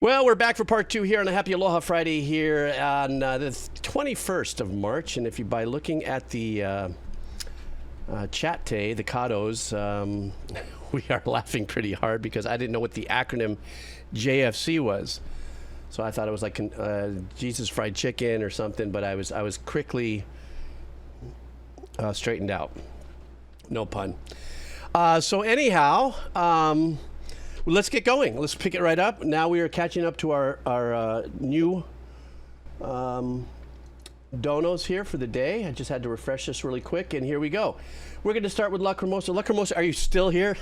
Well, we're back for part 2 here on a Happy Aloha Friday here on the 21st of March. And if you, by looking at the chat today, the Kados, we are laughing pretty hard because I didn't know what the acronym JFC was. So I thought it was like Jesus Fried Chicken or something, but I was quickly straightened out. No pun. So anyhow, let's get going. Let's pick it right up. Now we are catching up to our new donos here for the day. I just had to refresh this really quick, and here we go. We're going to start with Lacrimosa. Lacrimosa, are you still here?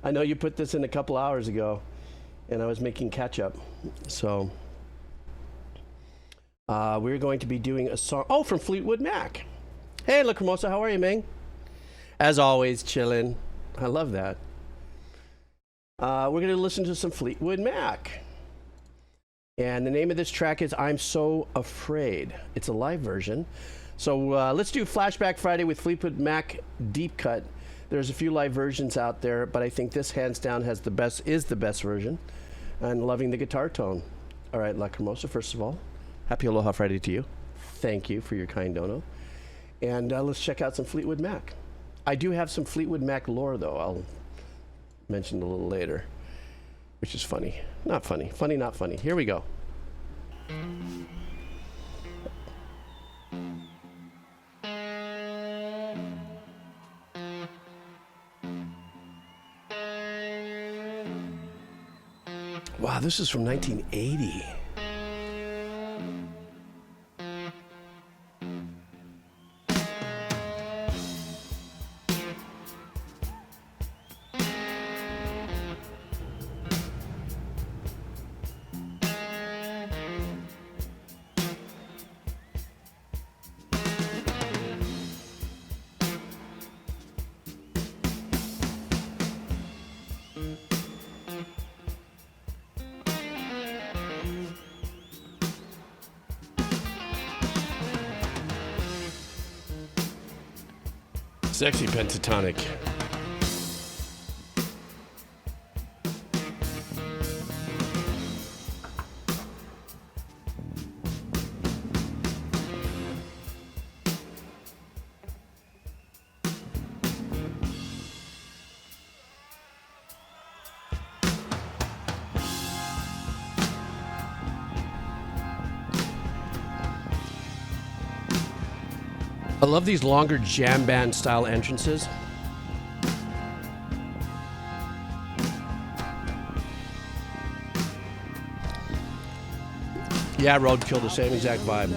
I know you put this in a couple hours ago, and I was making catch-up. So we're going to be doing a song. Oh, from Fleetwood Mac. Hey, Lacrimosa, how are you, man? As always, chilling. I love that. We're going to listen to some Fleetwood Mac. And the name of this track is I'm So Afraid. It's a live version. So let's do Flashback Friday with Fleetwood Mac Deep Cut. There's a few live versions out there, but I think this hands down is the best version. And loving the guitar tone. All right, Lacrimosa, first of all, Happy Aloha Friday to you. Thank you for your kind dono. And let's check out some Fleetwood Mac. I do have some Fleetwood Mac lore, though. I'll mention a little later, which is funny. Not funny. Funny, not funny. Here we go. Wow, this is from 1980. Sexy pentatonic. I love these longer jam band style entrances. Yeah, Roadkill, the same exact vibe.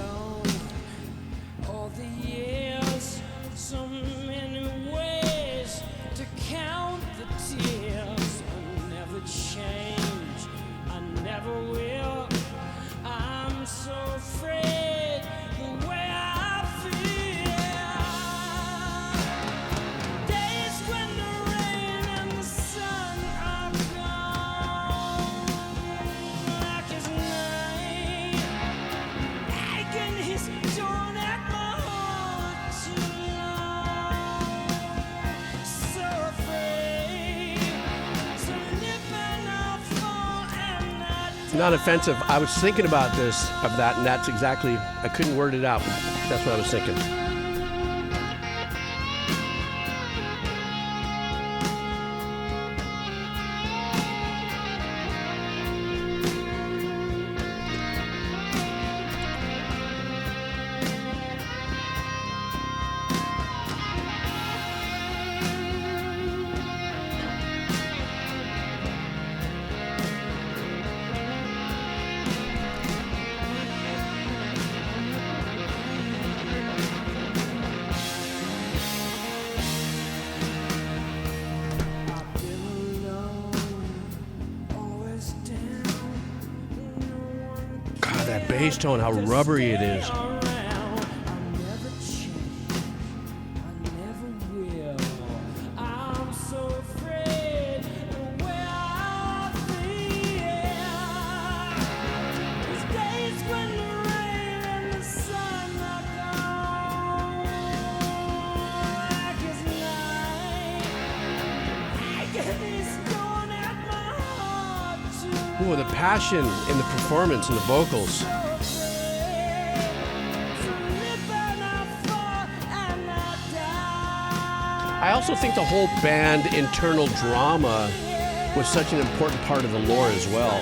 Not offensive. I was thinking about that, and that's exactly, I couldn't word it out, but that's what I was thinking. Bass tone, how rubbery it is. It's going at my heart too. Ooh, the passion in the performance and the vocals. I also think the whole band internal drama was such an important part of the lore as well.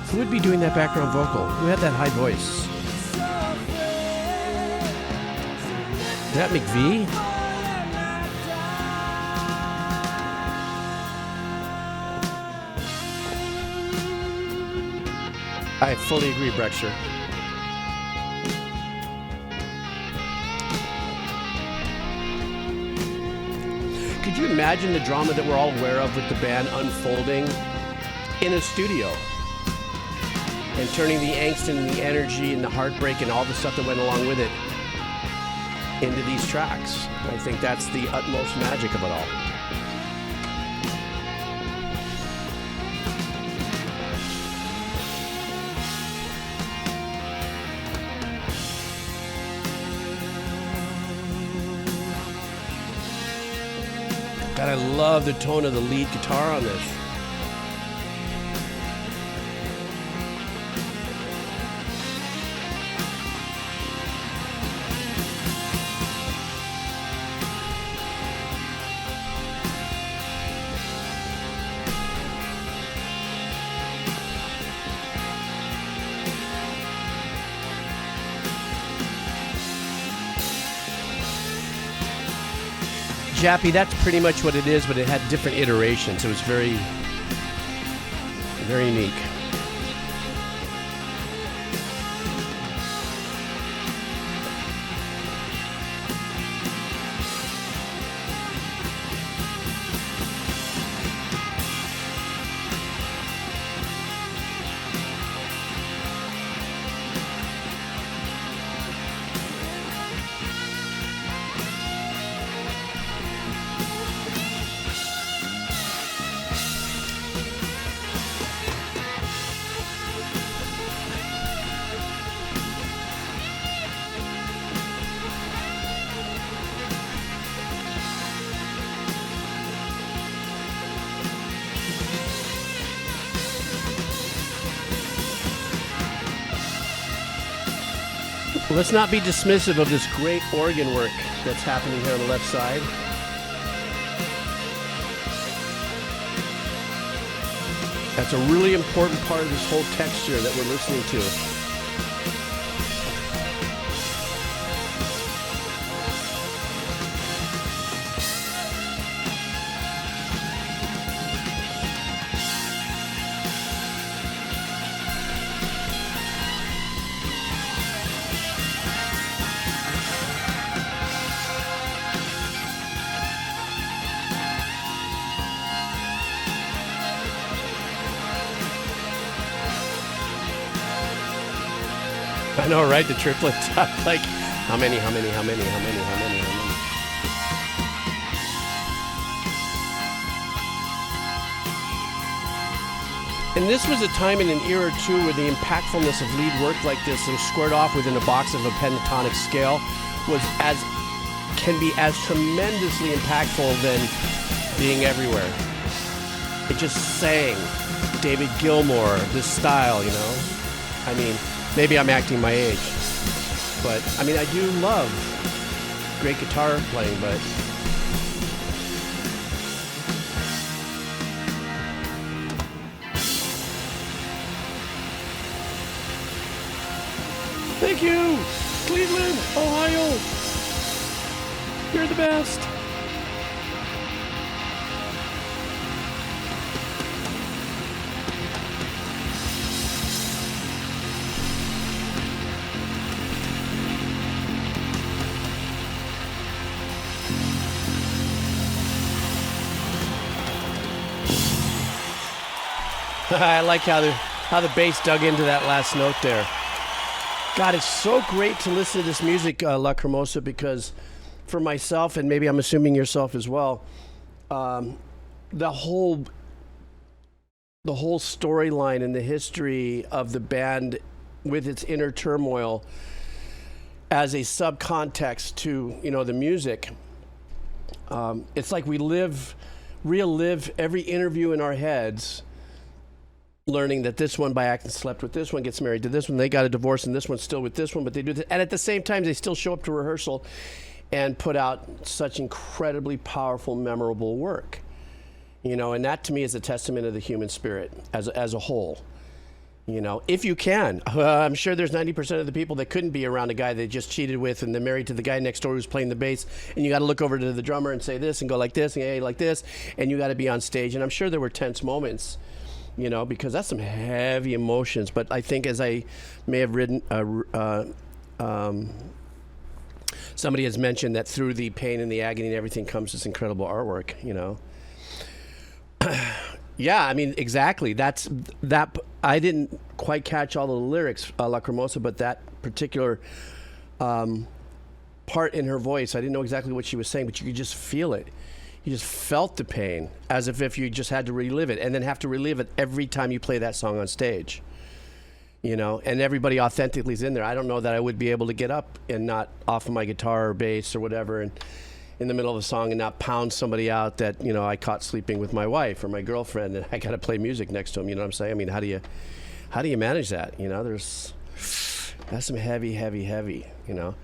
Who would be doing that background vocal? Who had that high voice? Is that McVie? I fully agree, Brexter. Could you imagine the drama that we're all aware of with the band unfolding in a studio? And turning the angst and the energy and the heartbreak and all the stuff that went along with it into these tracks. I think that's the utmost magic of it all. God, I love the tone of the lead guitar on this. Jappy, that's pretty much what it is, but it had different iterations. It was very, very unique. Let's not be dismissive of this great organ work that's happening here on the left side. That's a really important part of this whole texture that we're listening to. I know, right? The triplets. Like, how many? And this was a time in an era, too, where the impactfulness of lead work like this that was squared off within a box of a pentatonic scale can be as tremendously impactful than being everywhere. It just sang David Gilmour, this style, you know? I mean, maybe I'm acting my age, but I mean, I do love great guitar playing, but thank you, Cleveland, Ohio. You're the best. I like how the bass dug into that last note there. God, it's so great to listen to this music, La Cremosa, because for myself, and maybe I'm assuming yourself as well, the whole storyline and the history of the band with its inner turmoil as a subcontext to, you know, the music. It's like we relive every interview in our heads, learning that this one by accident slept with this one, gets married to this one, they got a divorce, and this one's still with this one, but they do this. And at the same time, they still show up to rehearsal and put out such incredibly powerful, memorable work. You know, and that to me is a testament of the human spirit as a whole. You know, if you can. I'm sure there's 90% of the people that couldn't be around a guy they just cheated with and they're married to the guy next door who's playing the bass, and you got to look over to the drummer and say this and go like this and hey, like this, and you got to be on stage. And I'm sure there were tense moments, you know, because that's some heavy emotions. But I think, as I may have written, somebody has mentioned that through the pain and the agony and everything comes this incredible artwork, you know. Yeah, I mean, exactly. That I didn't quite catch all the lyrics, Lacrimosa, but that particular part in her voice, I didn't know exactly what she was saying, but you could just feel it. You just felt the pain, as if you just had to relive it, and then have to relive it every time you play that song on stage. You know, and everybody authentically is in there. I don't know that I would be able to get up and not off of my guitar or bass or whatever, and in the middle of a song and not pound somebody out that, you know, I caught sleeping with my wife or my girlfriend and I got to play music next to him. You know what I'm saying? I mean, how do you manage that? You know, that's some heavy, you know.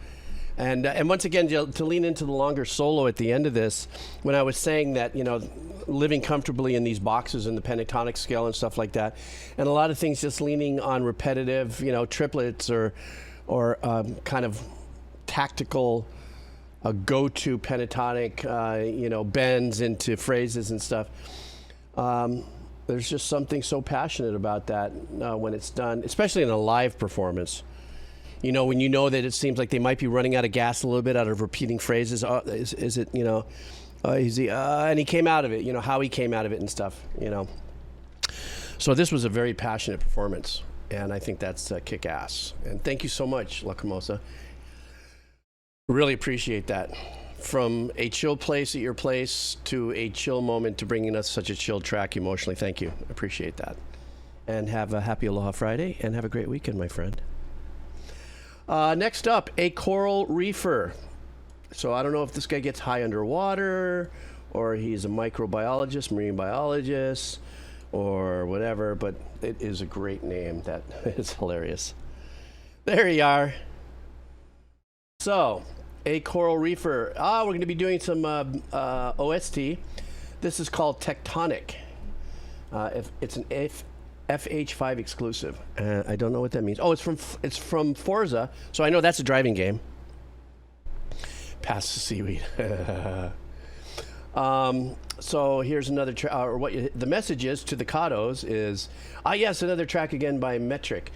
And once again, to lean into the longer solo at the end of this, when I was saying that, you know, living comfortably in these boxes and the pentatonic scale and stuff like that, and a lot of things just leaning on repetitive, you know, triplets or kind of tactical go-to pentatonic, you know, bends into phrases and stuff. There's just something so passionate about that when it's done, especially in a live performance. You know, when you know that it seems like they might be running out of gas a little bit out of repeating phrases. Is it, you know, and he came out of it, you know, how he came out of it and stuff, you know. So this was a very passionate performance, and I think that's kick-ass. And thank you so much, Lacrimosa. Really appreciate that. From a chill place at your place to a chill moment to bringing us such a chill track emotionally. Thank you. Appreciate that. And have a happy Aloha Friday, and have a great weekend, my friend. Next up, a coral reefer. So I don't know if this guy gets high underwater or he's a microbiologist, marine biologist, or whatever, but it is a great name. That is hilarious. There you are. So, a coral reefer. We're going to be doing some OST. This is called Techtonic. It's an FH5 exclusive. I don't know what that means. Oh, it's from Forza, so I know that's a driving game. Pass the seaweed. So here's another track. The message is to the Kados is, yes, another track again by Metrik.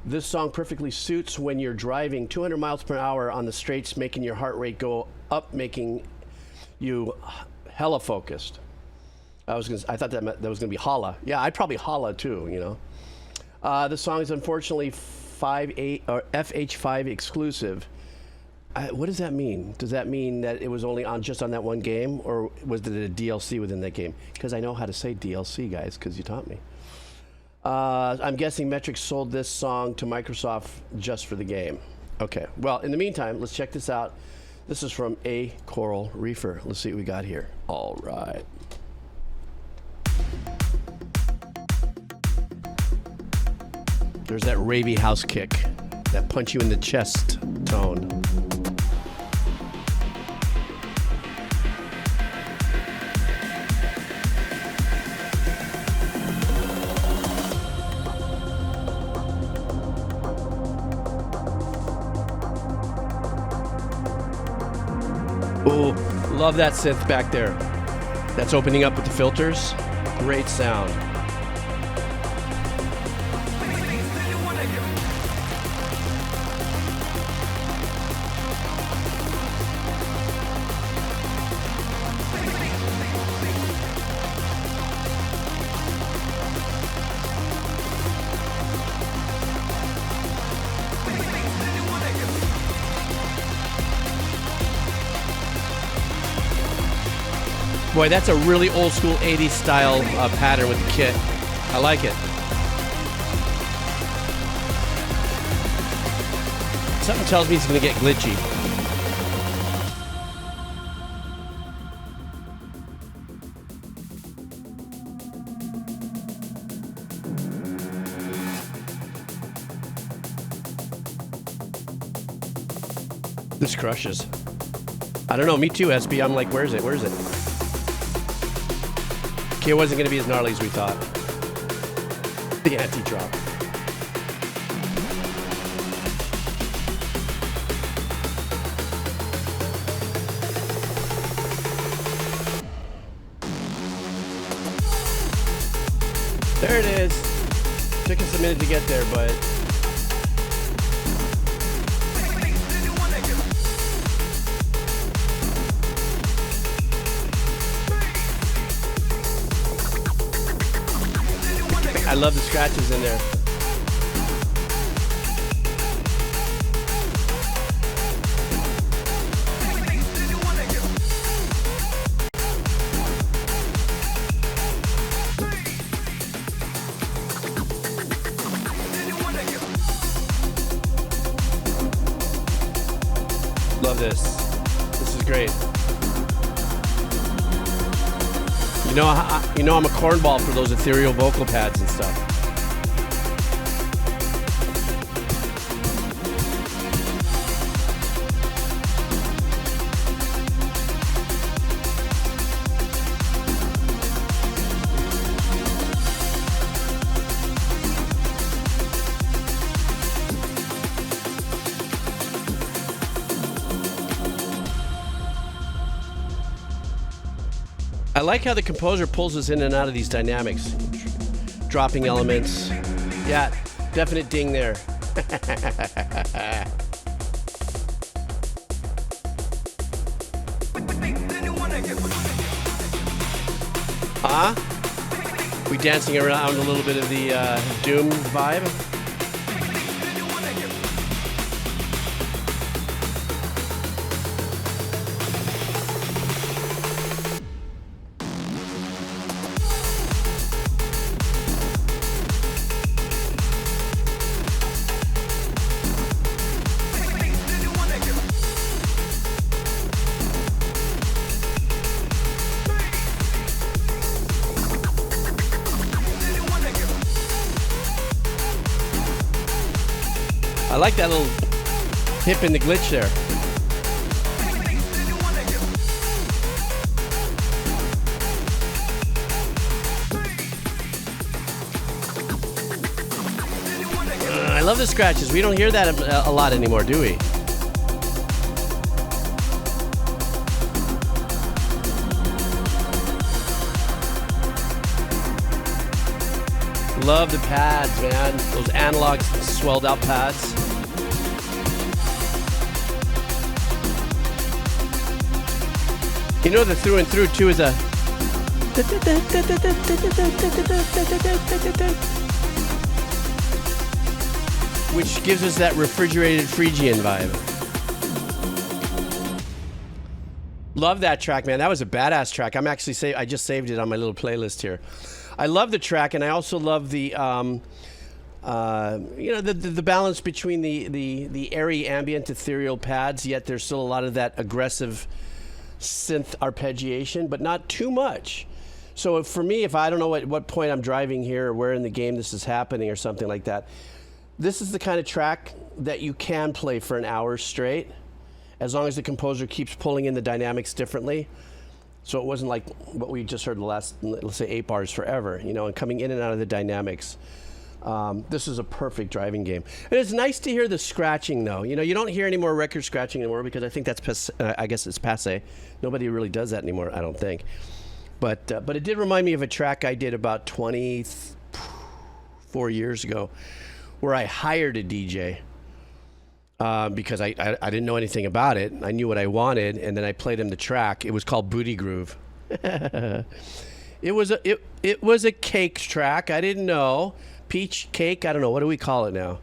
This song perfectly suits when you're driving 200 miles per hour on the straights, making your heart rate go up, making you hella focused. I thought that was gonna be holla. Yeah, I'd probably holla too, you know. The song is unfortunately FH5 exclusive. What does that mean? Does that mean that it was only just on that one game, or was it a DLC within that game? Because I know how to say DLC, guys, because you taught me. I'm guessing Metrik sold this song to Microsoft just for the game. Okay, well, in the meantime, let's check this out. This is from A Coral Reefer. Let's see what we got here. All right. There's that ravey house kick, that punch you in the chest tone. Oh, love that synth back there. That's opening up with the filters. Great sound. Boy, that's a really old school 80s style pattern with the kit. I like it. Something tells me it's going to get glitchy. This crushes. I don't know, me too, SB. I'm like, where's it? Where's it? Okay, it wasn't going to be as gnarly as we thought. The anti-drop. There it is. Took us a minute to get there, but... I love the scratches in there. Love this. This is great. You know I'm a cornball for those ethereal vocal pads and stuff. I like how the composer pulls us in and out of these dynamics. Dropping elements. Yeah, definite ding there. We dancing around a little bit of the Doom vibe. I like that little hip in the glitch there. I love the scratches. We don't hear that a lot anymore, do we? Love the pads, man. Those analog swelled out pads. You know the through and through too is a which gives us that refrigerated Phrygian vibe. Love that track, man. That was a badass track. I'm actually I just saved it on my little playlist here. I love the track, and I also love the the balance between the airy ambient ethereal pads, yet there's still a lot of that aggressive synth arpeggiation, but not too much. So for me, if I don't know at what point I'm driving here or where in the game this is happening or something like that, this is the kind of track that you can play for an hour straight, as long as the composer keeps pulling in the dynamics differently. So it wasn't like what we just heard the last, let's say, 8 bars forever, you know, and coming in and out of the dynamics. This is a perfect driving game. And it's nice to hear the scratching, though. You know, you don't hear any more record scratching anymore because I think that's, I guess it's passé. Nobody really does that anymore, I don't think. But it did remind me of a track I did about 24 years ago where I hired a DJ because I didn't know anything about it. I knew what I wanted, and then I played him the track. It was called Booty Groove. It was a cake track. I didn't know. Peach cake, I don't know, what do we call it now?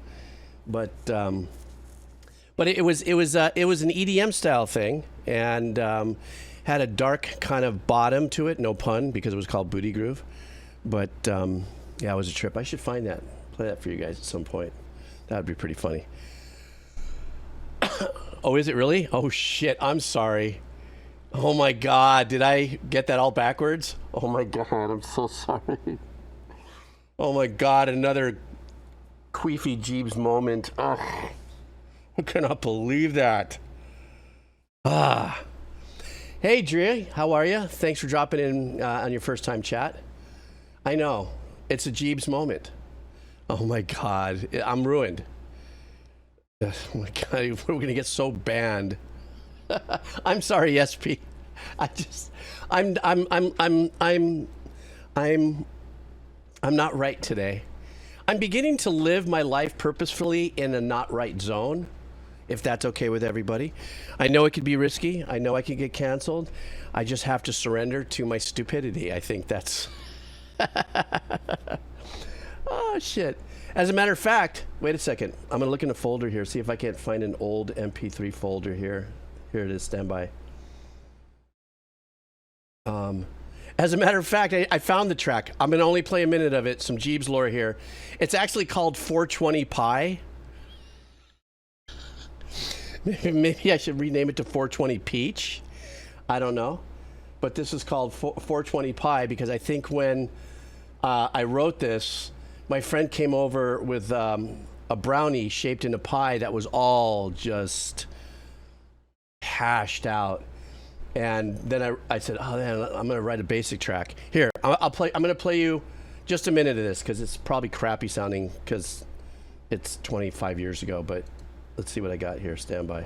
But it was an EDM style thing, and had a dark kind of bottom to it, no pun, because it was called Booty Groove. But yeah, it was a trip. I should find that, play that for you guys at some point. That would be pretty funny. Oh, is it really? Oh, shit. I'm sorry. Oh, my God. Did I get that all backwards? Oh, my God. I'm so sorry. Oh, my God. Another queefy Jeeves moment. Ugh. I cannot believe that. Ah. Hey, Dre. How are you? Thanks for dropping in on your first time chat. I know. It's a Jeeves moment. Oh, my God. I'm ruined. Oh my God, we're gonna get so banned. I'm sorry, SP. I'm not right today. I'm beginning to live my life purposefully in a not right zone, if that's okay with everybody. I know it could be risky. I know I could get canceled. I just have to surrender to my stupidity. I think that's... Oh, shit. As a matter of fact, wait a second. I'm going to look in a folder here, see if I can't find an old MP3 folder here. Here it is, stand by. As a matter of fact, I found the track. I'm going to only play a minute of it, some Jeeves lore here. It's actually called 420 Pi. Maybe I should rename it to 420 Peach. I don't know. But this is called 420 Pi because I think when I wrote this, my friend came over with a brownie shaped in a pie that was all just hashed out. And then I said, oh man, I'm gonna write a basic track. Here, I'm gonna play you just a minute of this because it's probably crappy sounding because it's 25 years ago, but let's see what I got here, stand by.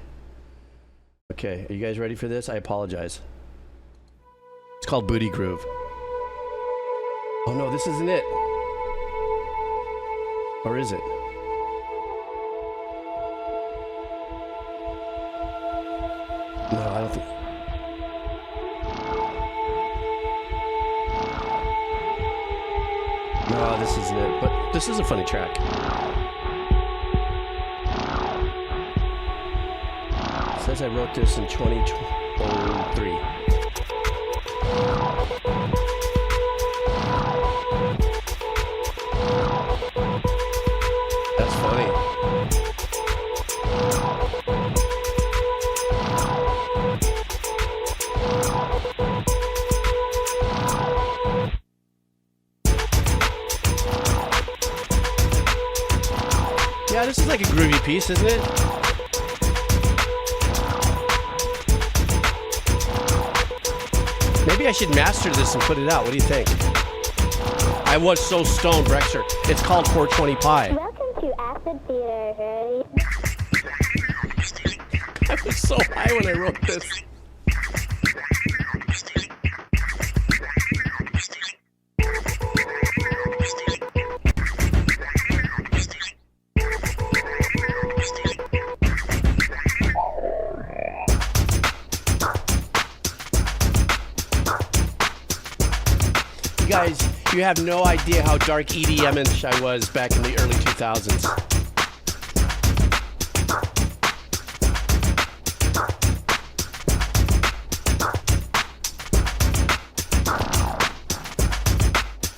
Okay, are you guys ready for this? I apologize. It's called Booty Groove. Oh no, this isn't it. Or is it? No, I don't think... No, this isn't it, but this is a funny track. It says I wrote this in 2003. That's funny. Yeah, this is like a groovy piece, isn't it? Maybe I should master this and put it out. What do you think? I was so stoned, Brexer. It's called 420 Pi. Welcome to Acid Theater, Harry. I was so high when I wrote this. You guys, you have no idea how dark EDM-ish I was back in the early 2000s.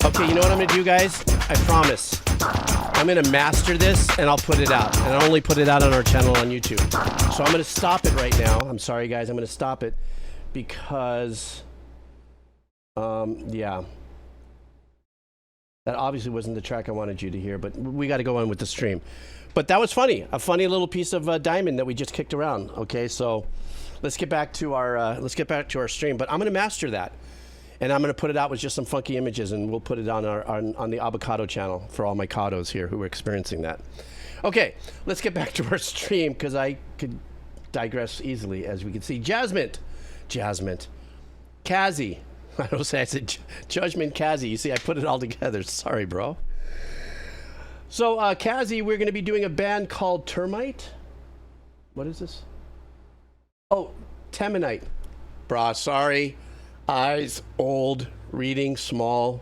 Okay, you know what I'm gonna do, guys? I promise. I'm gonna master this and I'll put it out. And I'll only put it out on our channel on YouTube. So I'm gonna stop it right now. I'm sorry, guys, I'm gonna stop it because, yeah. That obviously wasn't the track I wanted you to hear, but we got to go on with the stream. But that was funny, a funny little piece of diamond that we just kicked around. Okay, so let's get back to our stream. But I'm going to master that, and I'm going to put it out with just some funky images, and we'll put it on on the Avocado channel for all my Cados here who are experiencing that. Okay, let's get back to our stream because I could digress easily, as we can see. Jasmine, Kazi. I don't say I said Judgment Kazi. You see, I put it all together. Sorry, bro. So, Kazi, we're going to be doing a band called Termite. What is this? Oh, Teminite. Brah, sorry. Eyes old, reading small.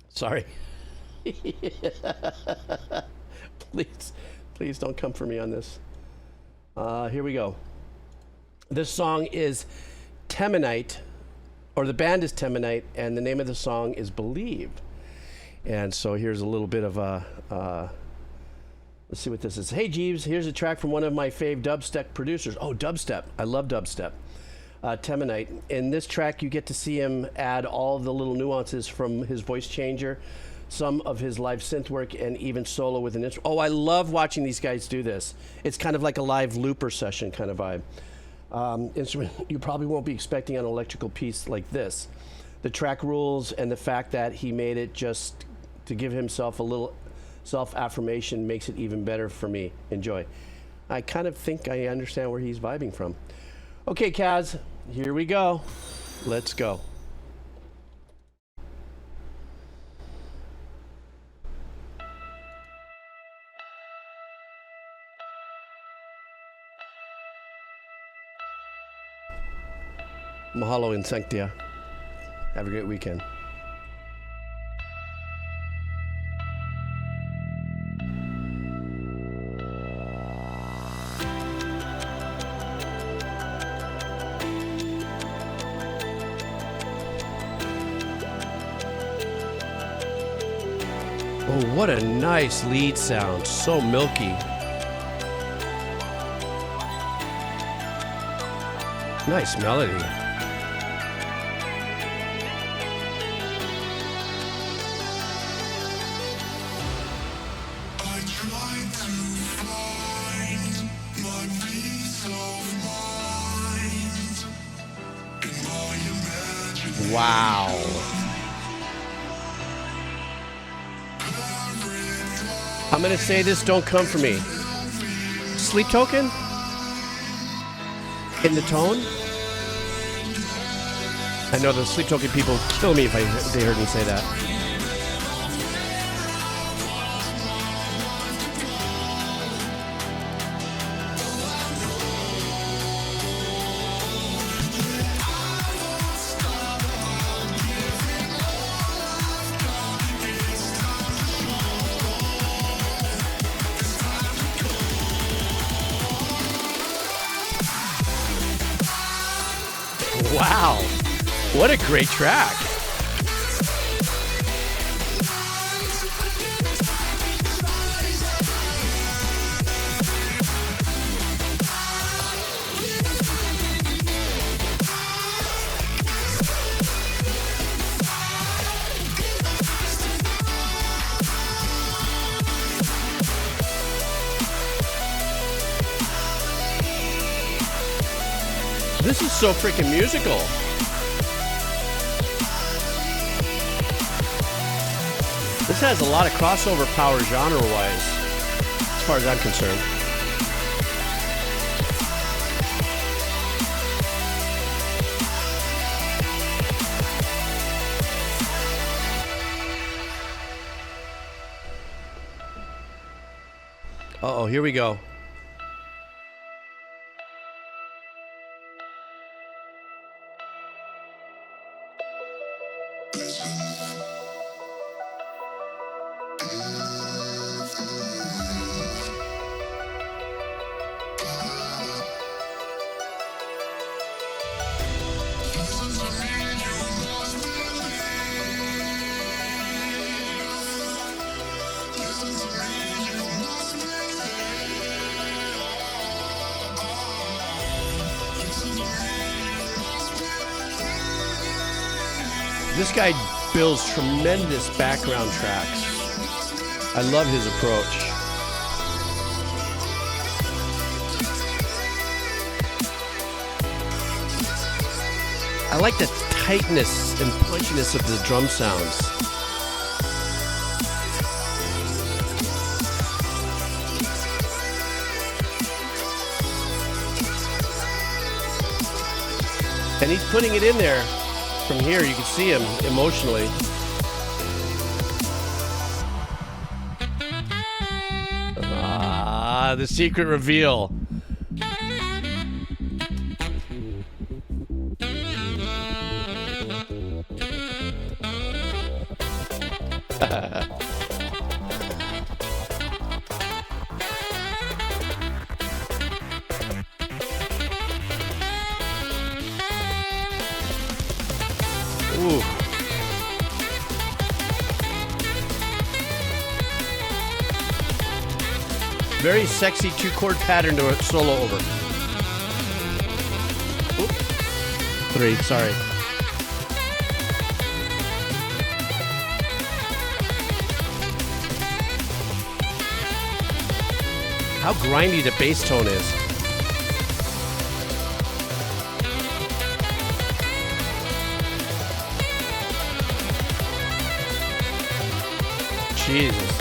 Sorry. Please don't come for me on this. Here we go. This song is Teminite. Or the band is Teminite, and the name of the song is Believe. And so here's a little bit of a Let's see what this is. Hey, Jeeves, here's a track from one of my fave dubstep producers. Oh, dubstep. I love dubstep. Teminite. In this track, you get to see him add all the little nuances from his voice changer, some of his live synth work, and even solo with an instrument. Oh, I love watching these guys do this. It's kind of like a live looper session kind of vibe. Instrument you probably won't be expecting on an electrical piece like this. The track rules and the fact that he made it just to give himself a little self-affirmation makes it even better for me. Enjoy. I kind of think I understand where he's vibing from. Okay, Kaz, here we go. Let's go. Mahalo in Sanctia. Have a great weekend. Oh, what a nice lead sound. So milky. Nice melody. Wow. I'm going to say this, don't come for me. Sleep token? In the tone? I know the sleep token people would kill me if they heard me say that. Wow, what a great track. This is so freaking musical. This has a lot of crossover power genre-wise, as far as I'm concerned. Uh-oh, here we go. This guy builds tremendous background tracks. I love his approach. I like the tightness and punchiness of the drum sounds. And he's putting it in there. From here, you can see him emotionally. Ah, the secret reveal. Ooh. very sexy 2-chord pattern to solo over. Oop. 3, sorry. How grindy the bass tone is. Jesus.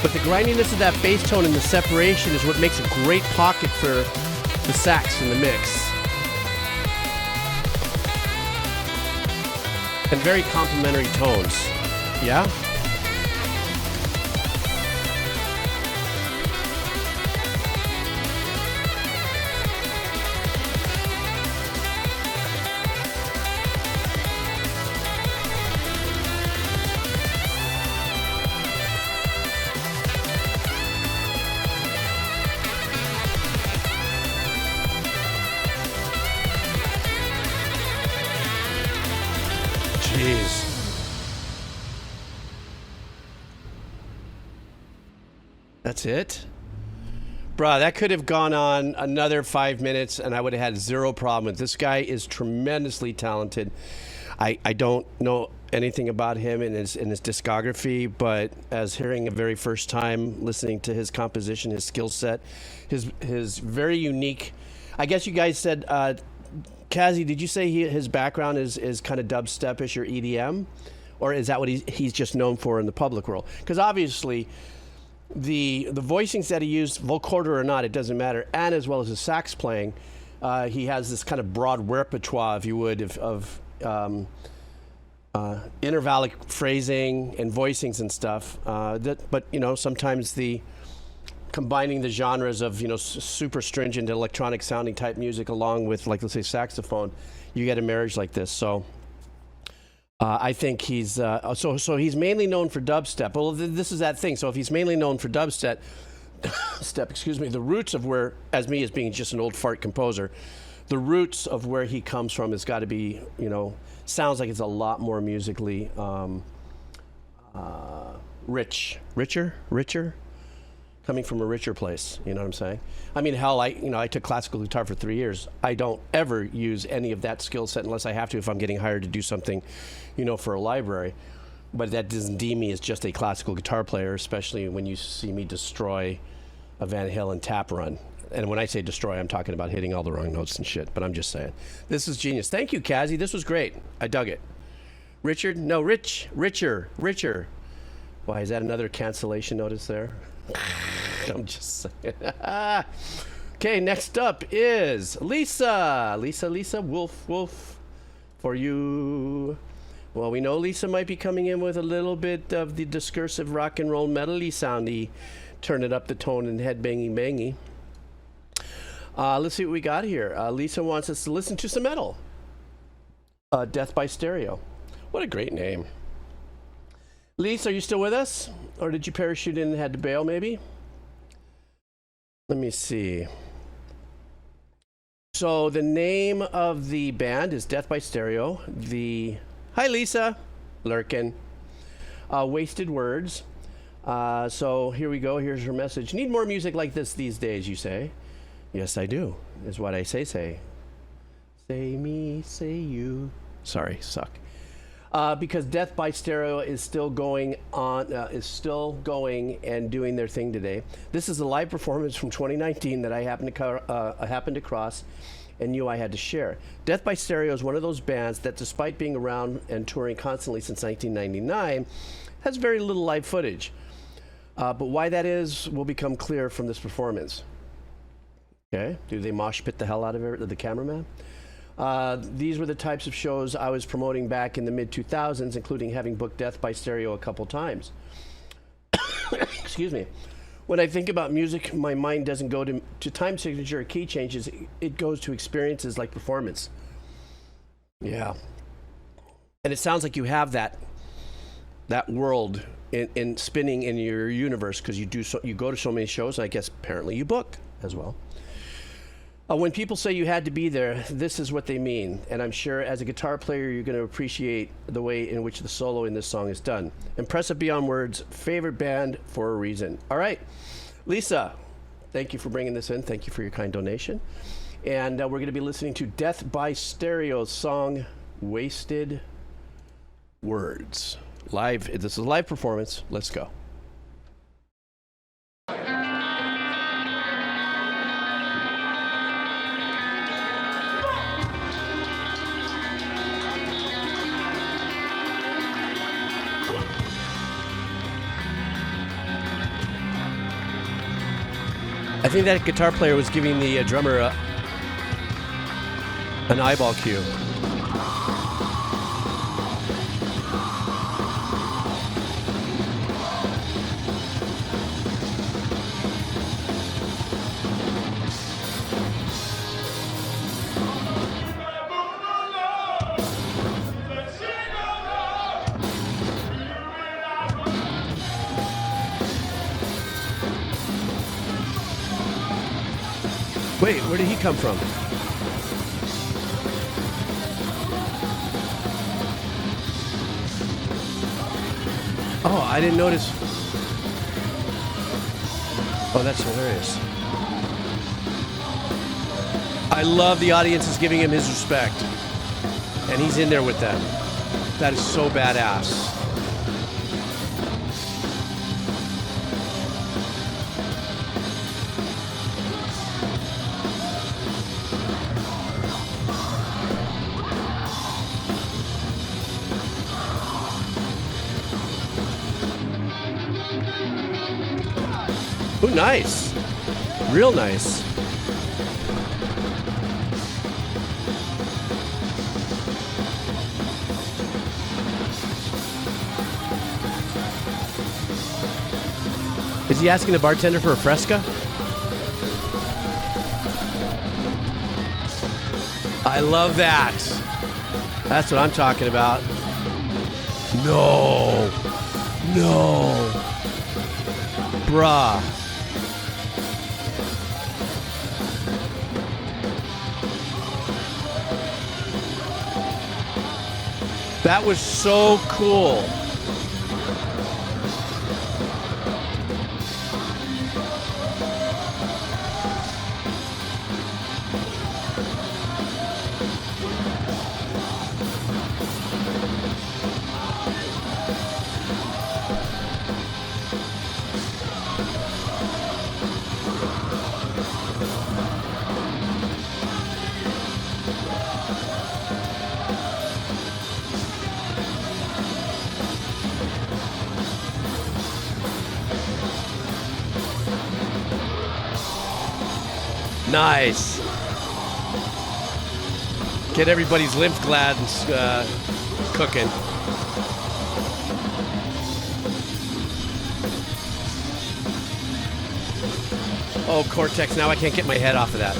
But the grindiness of that bass tone and the separation is what makes a great pocket for the sax in the mix. And very complementary tones. Yeah? That's it? Bruh, that could have gone on another 5 minutes and I would have had zero problem with it. This guy is tremendously talented. I don't know anything about him in his discography, but as hearing a very first time, listening to his composition, his skill set, his very unique, I guess you guys said, Kazi, did you say his background is kind of dubstep-ish or EDM? Or is that what he's just known for in the public world? Because obviously, the voicings that he used, vocoder or not, it doesn't matter, and as well as his sax playing, he has this kind of broad repertoire, if you would, of intervallic phrasing and voicings and stuff. But you know, sometimes combining the genres of super stringent electronic sounding type music along with, like, let's say, saxophone, you get a marriage like this. So I think he's so he's mainly known for dubstep. Well, this is that thing. So if he's mainly known for dubstep, excuse me, the roots of where, as being just an old fart composer, the roots of where he comes from has got to be, sounds like it's a lot more musically richer, coming from a richer place. You know what I'm saying? I mean, hell, I took classical guitar for 3 years. I don't ever use any of that skill set unless I have to, if I'm getting hired to do something, for a library. But that doesn't deem me as just a classical guitar player, especially when you see me destroy a Van Halen tap run. And when I say destroy, I'm talking about hitting all the wrong notes and shit. But I'm just saying. This is genius. Thank you, Kazi. This was great. I dug it. Richard? No, richer. Why, is that another cancellation notice there? I'm just saying. Okay, next up is Lisa. Lisa, Wolf, for you. Well, we know Lisa might be coming in with a little bit of the discursive rock and roll metal-y soundy, turn it up the tone and head bangy. Let's see what we got here. Lisa wants us to listen to some metal. Death by Stereo. What a great name. Lisa, are you still with us? Or did you parachute in and had to bail, maybe? Let me see. So the name of the band is Death by Stereo. Hi, Lisa. Lurkin. Wasted Words. So here we go. Here's her message. Need more music like this these days, you say? Yes, I do, is what I say. Say me, say you. Sorry, suck. Because Death by Stereo is still going on, and doing their thing today. This is a live performance from 2019 that I happened to cross and knew I had to share. Death by Stereo is one of those bands that, despite being around and touring constantly since 1999, has very little live footage. But why that is will become clear from this performance. Okay, do they mosh pit the hell out of the cameraman? These were the types of shows I was promoting back in the mid-2000s, including having booked Death by Stereo a couple times. Excuse me. When I think about music, my mind doesn't go to time signature or key changes. It goes to experiences like performance. Yeah. And it sounds like you have that world in spinning in your universe, because you go to so many shows, and I guess apparently you book as well. When people say you had to be there, this is what they mean. And I'm sure as a guitar player, you're going to appreciate the way in which the solo in this song is done. Impressive beyond words, favorite band for a reason. All right. Lisa, thank you for bringing this in. Thank you for your kind donation. And we're going to be listening to Death by Stereo's song, Wasted Words. Live. This is a live performance. Let's go. I think that guitar player was giving the drummer an eyeball cue. Wait, where did he come from? Oh, I didn't notice. Oh, that's hilarious. I love the audience is giving him his respect. And he's in there with them. That is so badass. Oh, nice. Real nice. Is he asking the bartender for a Fresca? I love that. That's what I'm talking about. No. No. Bruh. That was so cool. Nice. Get everybody's lymph glands cooking. Oh, Cortex, now I can't get my head off of that.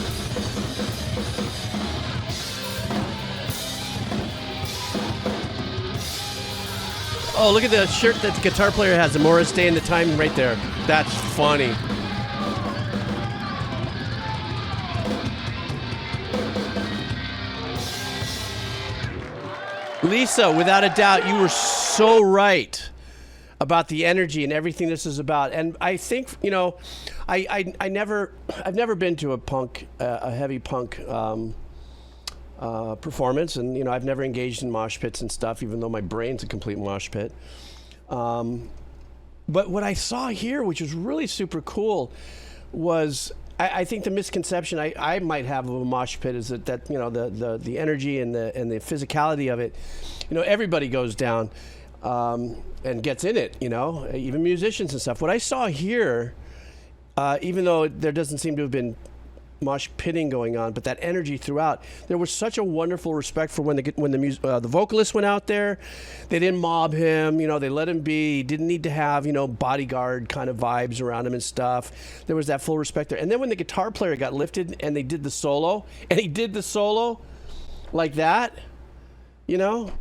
Oh, look at the shirt that the guitar player has, the Morris Day and the time right there. That's funny. Lisa, without a doubt, you were so right about the energy and everything this is about. And I think, you know, I've never been to a heavy punk performance, and you know, I've never engaged in mosh pits and stuff, even though my brain's a complete mosh pit. But what I saw here, which was really super cool, was I think the misconception I might have of a mosh pit is that you know, the energy and the physicality of it, you know, everybody goes down and gets in it, you know, even musicians and stuff. What I saw here, even though there doesn't seem to have been mosh pitting going on, but that energy throughout, there was such a wonderful respect for when the vocalist went out there. They didn't mob him, you know, they let him be. He didn't need to have, you know, bodyguard kind of vibes around him and stuff. There was that full respect there. And then when the guitar player got lifted and they did the solo, and he did the solo like that, you know,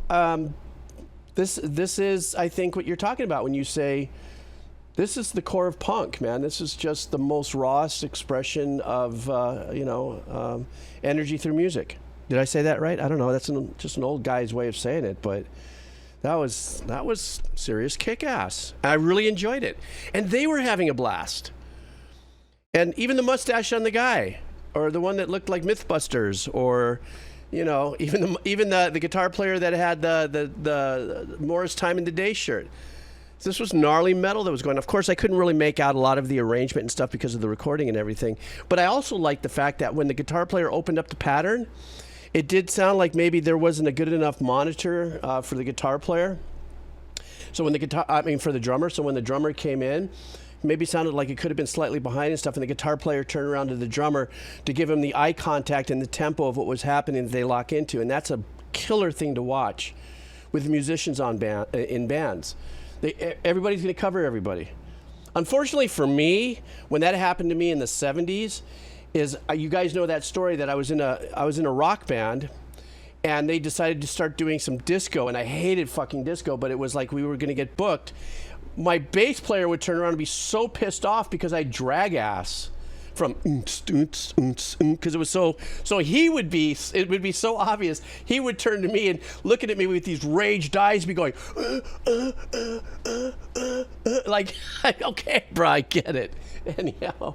this is, I think, what you're talking about when you say, this is the core of punk, man. This is just the most rawest expression of, you know, energy through music. Did I say that right? I don't know. That's just an old guy's way of saying it, but that was serious kick-ass. I really enjoyed it. And they were having a blast. And even the mustache on the guy, or the one that looked like Mythbusters, or, you know, even the guitar player that had the Morris Time in the Day shirt. This was gnarly metal that was going on. Of course, I couldn't really make out a lot of the arrangement and stuff because of the recording and everything. But I also liked the fact that when the guitar player opened up the pattern, it did sound like maybe there wasn't a good enough monitor for the guitar player. So when for the drummer. So when the drummer came in, maybe sounded like it could have been slightly behind and stuff, and the guitar player turned around to the drummer to give him the eye contact and the tempo of what was happening that they lock into. And that's a killer thing to watch with musicians in bands. Everybody's going to cover everybody. Unfortunately for me, when that happened to me in the 70s, you guys know that story that I was in a rock band, and they decided to start doing some disco, and I hated fucking disco, but it was like we were going to get booked. My bass player would turn around and be so pissed off because I drag ass from because it was so it would be so obvious. He would turn to me and looking at me with these raged eyes, be going like, okay, bro, I get it. Anyhow,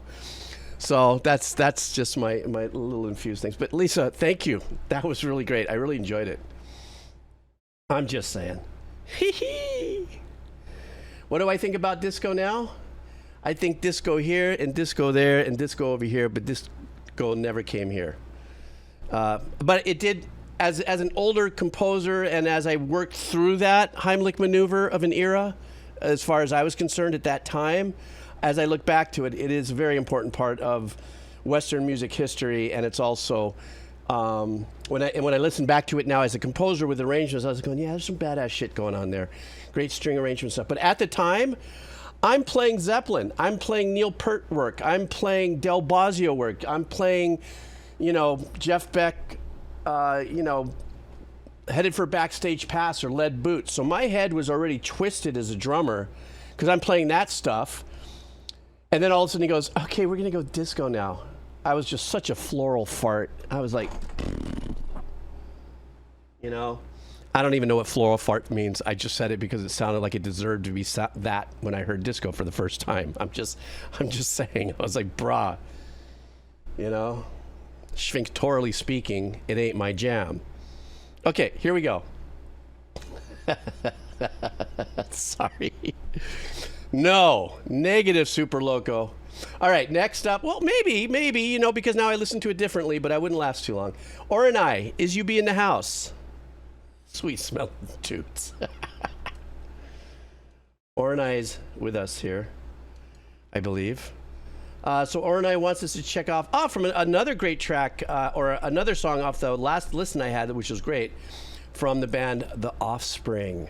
so that's just my little infused things. But Lisa, thank you. That was really great. I really enjoyed it. I'm just saying. What do I think about disco now? I think disco here and disco there and disco over here, but disco never came here. But it did, as an older composer and as I worked through that Heimlich maneuver of an era, as far as I was concerned at that time, as I look back to it, it is a very important part of Western music history, and it's also, when I listen back to it now as a composer with arrangements, I was going, yeah, there's some badass shit going on there. Great string arrangement stuff. But at the time, I'm playing Zeppelin. I'm playing Neil Peart work. I'm playing Del Bosio work. I'm playing, Jeff Beck, Headed for Backstage Pass or Lead Boots. So my head was already twisted as a drummer because I'm playing that stuff. And then all of a sudden he goes, okay, we're going to go disco now. I was just such a floral fart. I was like, I don't even know what floral fart means. I just said it because it sounded like it deserved to be that when I heard disco for the first time. I'm just saying. I was like, brah, sphinctorally speaking, it ain't my jam. Okay, here we go. Sorry. No, negative Super Loco. All right, next up. Well, maybe, because now I listen to it differently, but I wouldn't last too long. Oranai, is you be in the house? Sweet smelling toots. Oranai's with us here, I believe. So Oranai wants us to check off from another great track or another song off the last listen I had, which was great, from the band The Offspring.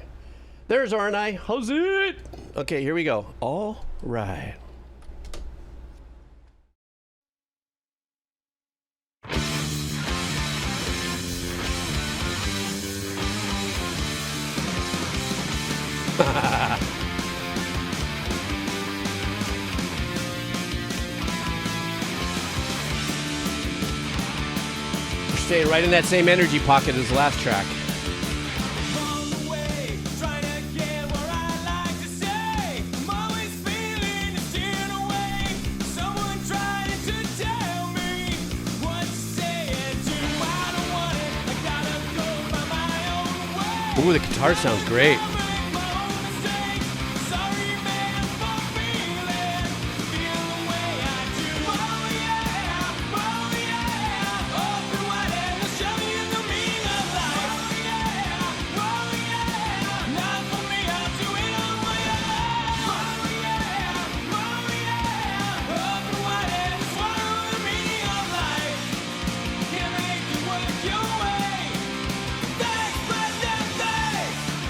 There's Oranai. How's it? Okay, here we go. All right. We're staying right in that same energy pocket as the last track. Ooh, the guitar sounds great.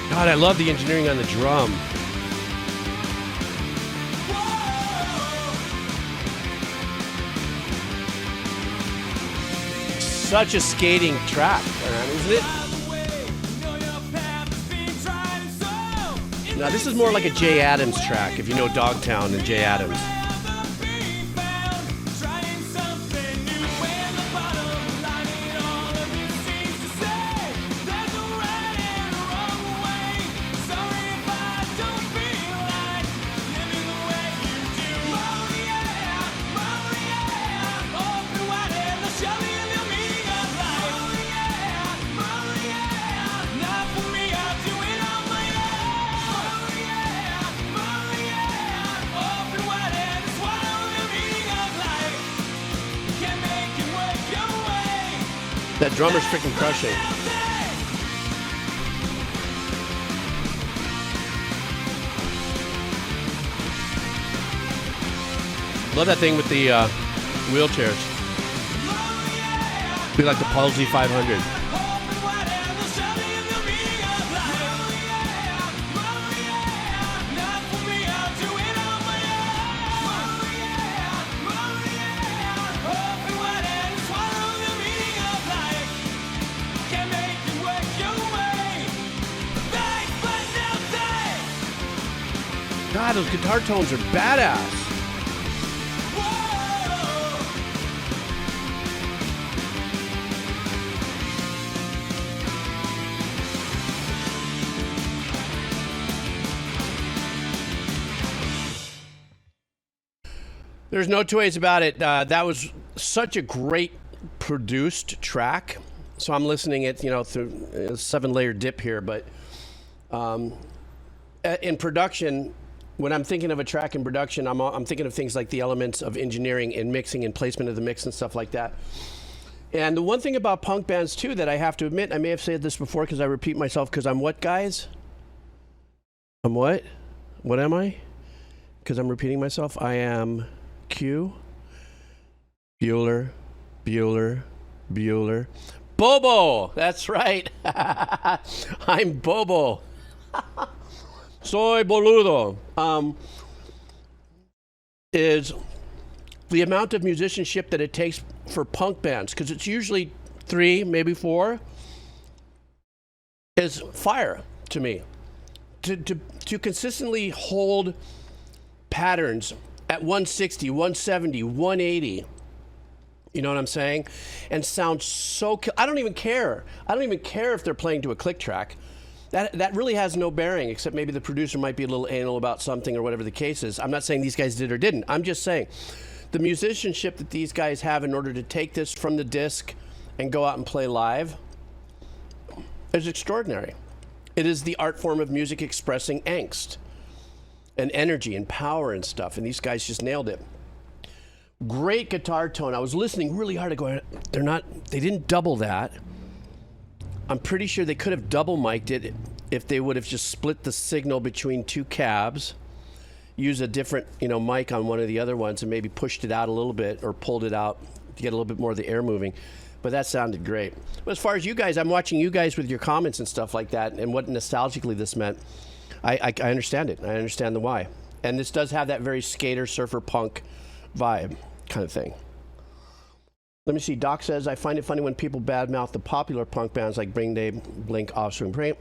God, I love the engineering on the drum. Such a skating track, isn't it? Now this is more like a Jay Adams track, if you know Dogtown and Jay Adams. That drummer's freaking crushing. Love that thing with the wheelchairs. Be like the Palsy 500. God, those guitar tones are badass. There's no two ways about it. That was such a great produced track. So I'm listening it, you know, through a 7-layer dip here. But in production, when I'm thinking of a track in production, I'm thinking of things like the elements of engineering and mixing and placement of the mix and stuff like that. And the one thing about punk bands, too, that I have to admit, I may have said this before because I repeat myself, because I'm what, guys? I'm what? What am I? Because I'm repeating myself. I am Q. Bueller. Bobo! That's right. I'm Bobo. Soy boludo. Is the amount of musicianship that it takes for punk bands, because it's usually 3, maybe 4, is fire to me. To consistently hold patterns at 160, 170, 180. You know what I'm saying? And sound so... I don't even care. I don't even care if they're playing to a click track. That really has no bearing, except maybe the producer might be a little anal about something or whatever the case is. I'm not saying these guys did or didn't. I'm just saying the musicianship that these guys have in order to take this from the disc and go out and play live is extraordinary. It is the art form of music expressing angst and energy and power and stuff, and these guys just nailed it. Great guitar tone. I was listening really hard to go, they didn't double that. I'm pretty sure they could have double mic'd it if they would have just split the signal between 2 cabs, use a different, mic on one of the other ones and maybe pushed it out a little bit or pulled it out to get a little bit more of the air moving. But that sounded great. But as far as you guys, I'm watching you guys with your comments and stuff like that and what nostalgically this meant. I understand it. I understand the why. And this does have that very skater, surfer, punk vibe kind of thing. Let me see. Doc says, I find it funny when people badmouth the popular punk bands like Bring Day, Blink, Offspring, Print.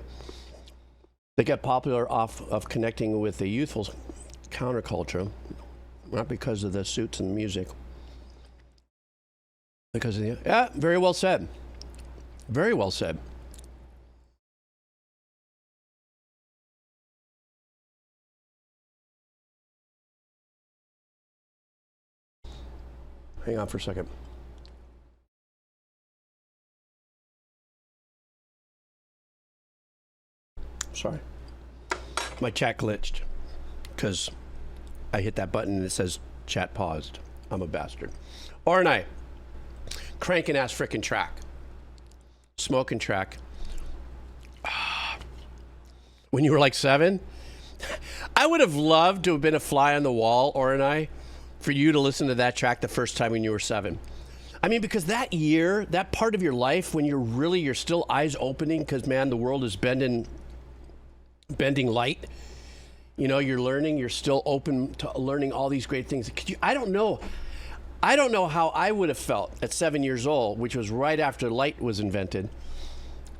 They get popular off of connecting with the youthful counterculture, not because of the suits and the music. Because of the... Yeah, very well said. Very well said. Hang on for a second. Sorry. My chat glitched because I hit that button and it says chat paused. I'm a bastard. Ornai, cranking ass frickin' track. Smoking track. When you were like 7, I would have loved to have been a fly on the wall, Ornai, for you to listen to that track the first time when you were 7. I mean, because that year, that part of your life when you're still eyes opening because, man, the world is bending light. You're learning, you're still open to learning all these great things. I don't know how I would have felt at 7 years old, which was right after light was invented,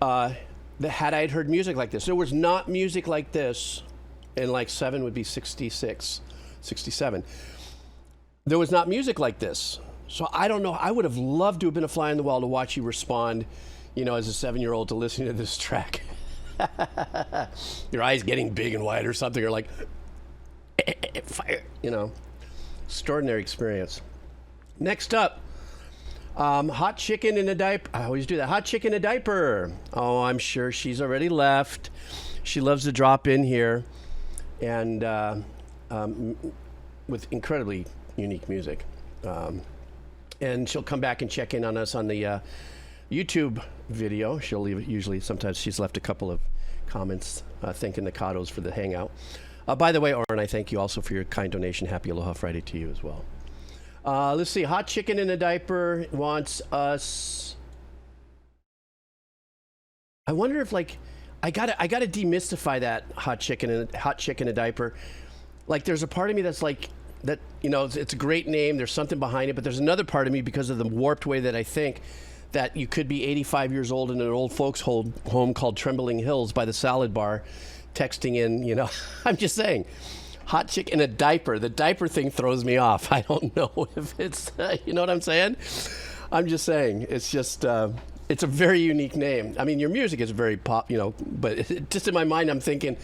had I heard music like this. There was not music like this, and like 7 would be 66, 67. There was not music like this. So I don't know. I would have loved to have been a fly on the wall to watch you respond, as a 7-year-old to listening to this track. Your eyes getting big and wide or something. You're like, fire, extraordinary experience. Next up, hot chicken in a diaper. I always do that. Hot chicken in a diaper. Oh, I'm sure she's already left. She loves to drop in here and with incredibly unique music. And she'll come back and check in on us on the YouTube video. She'll leave, usually, sometimes she's left a couple of comments thanking the Kados for the hangout. By the way, Oren, I thank you also for your kind donation. Happy Aloha Friday to you as well. Let's see. Hot Chicken in a Diaper wants us. I wonder if, like, I gotta demystify that hot chicken in a diaper. Like, there's a part of me that's like that. You know, it's a great name. There's something behind it, but there's another part of me because of the warped way that I think that you could be 85 years old in an old folks' home called Trembling Hills by the salad bar, texting in. You know, I'm just saying. Hot chick in a diaper. The diaper thing throws me off. I don't know if it's, you know what I'm saying? I'm just saying. It's just, it's a very unique name. I mean, your music is very pop, you know, but just in my mind, I'm thinking,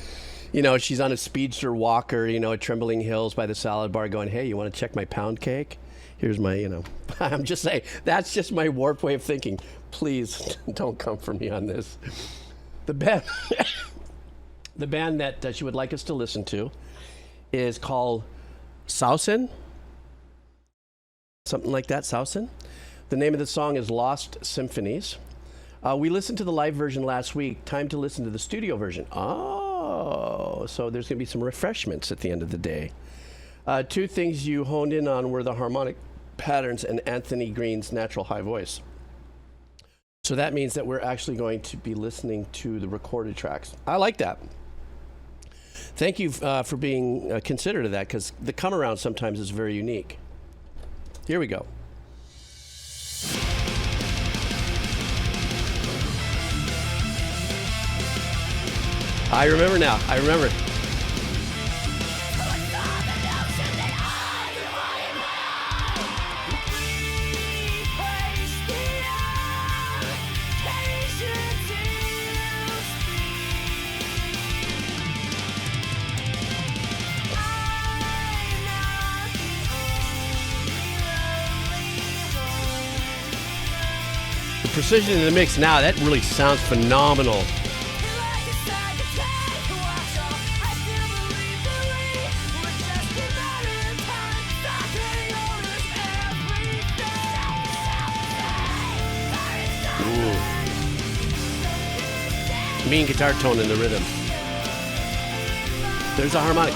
you know, she's on a speedster walker, you know, at Trembling Hills by the salad bar going, hey, you want to check my pound cake? Here's my, you know, I'm just saying, that's just my warped way of thinking. Please don't come for me on this. The band, the band that she would like us to listen to is called Saosin, something like that, Saosin. The name of the song is Lost Symphonies. We listened to the live version last week. Time to listen to the studio version. Oh, so there's going to be some refreshments at the end of the day. Two things you honed in on were the harmonic patterns and Anthony Green's natural high voice. So that means that we're actually going to be listening to the recorded tracks. I like that. Thank you for being considerate of that, because the come around sometimes is very unique. Here we go. I remember now. I remember. Precision in the mix now, that really sounds phenomenal. Ooh. Mean guitar tone in the rhythm. There's a harmonic.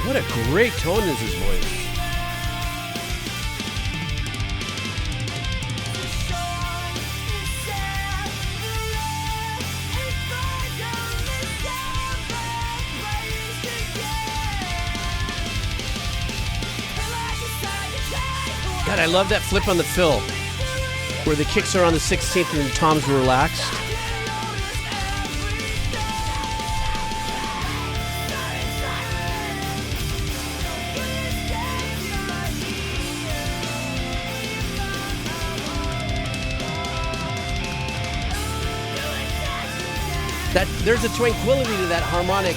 What a great tone is his voice. God, I love that flip on the fill, where the kicks are on the 16th and the toms are relaxed. There's a tranquility to that harmonic.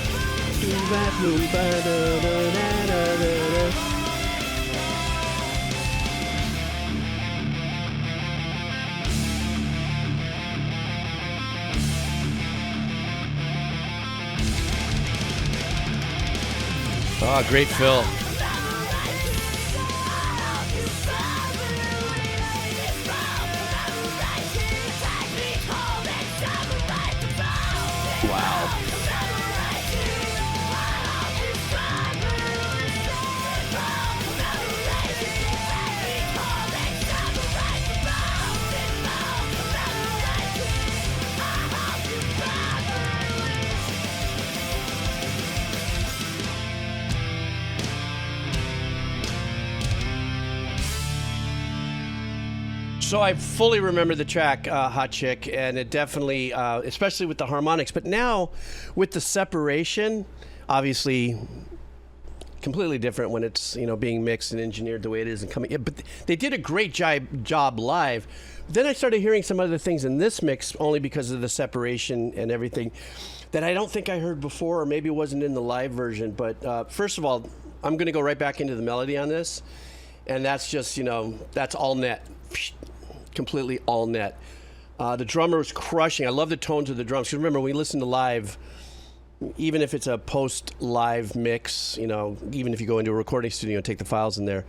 Oh, great fill. Wow. So I fully remember the track Hot Chick, and it definitely, especially with the harmonics, but now with the separation, obviously completely different when it's, you know, being mixed and engineered the way it is and coming. Yeah, but they did a great job live. Then I started hearing some other things in this mix only because of the separation and everything that I don't think I heard before, or maybe it wasn't in the live version. But first of all, I'm going to go right back into the melody on this. And that's just, you know, that's all net, completely all net. The drummer was crushing. I love the tones of the drums. Because remember, when we listen to live, even if it's a post-live mix, you know, even if you go into a recording studio and take the files in there,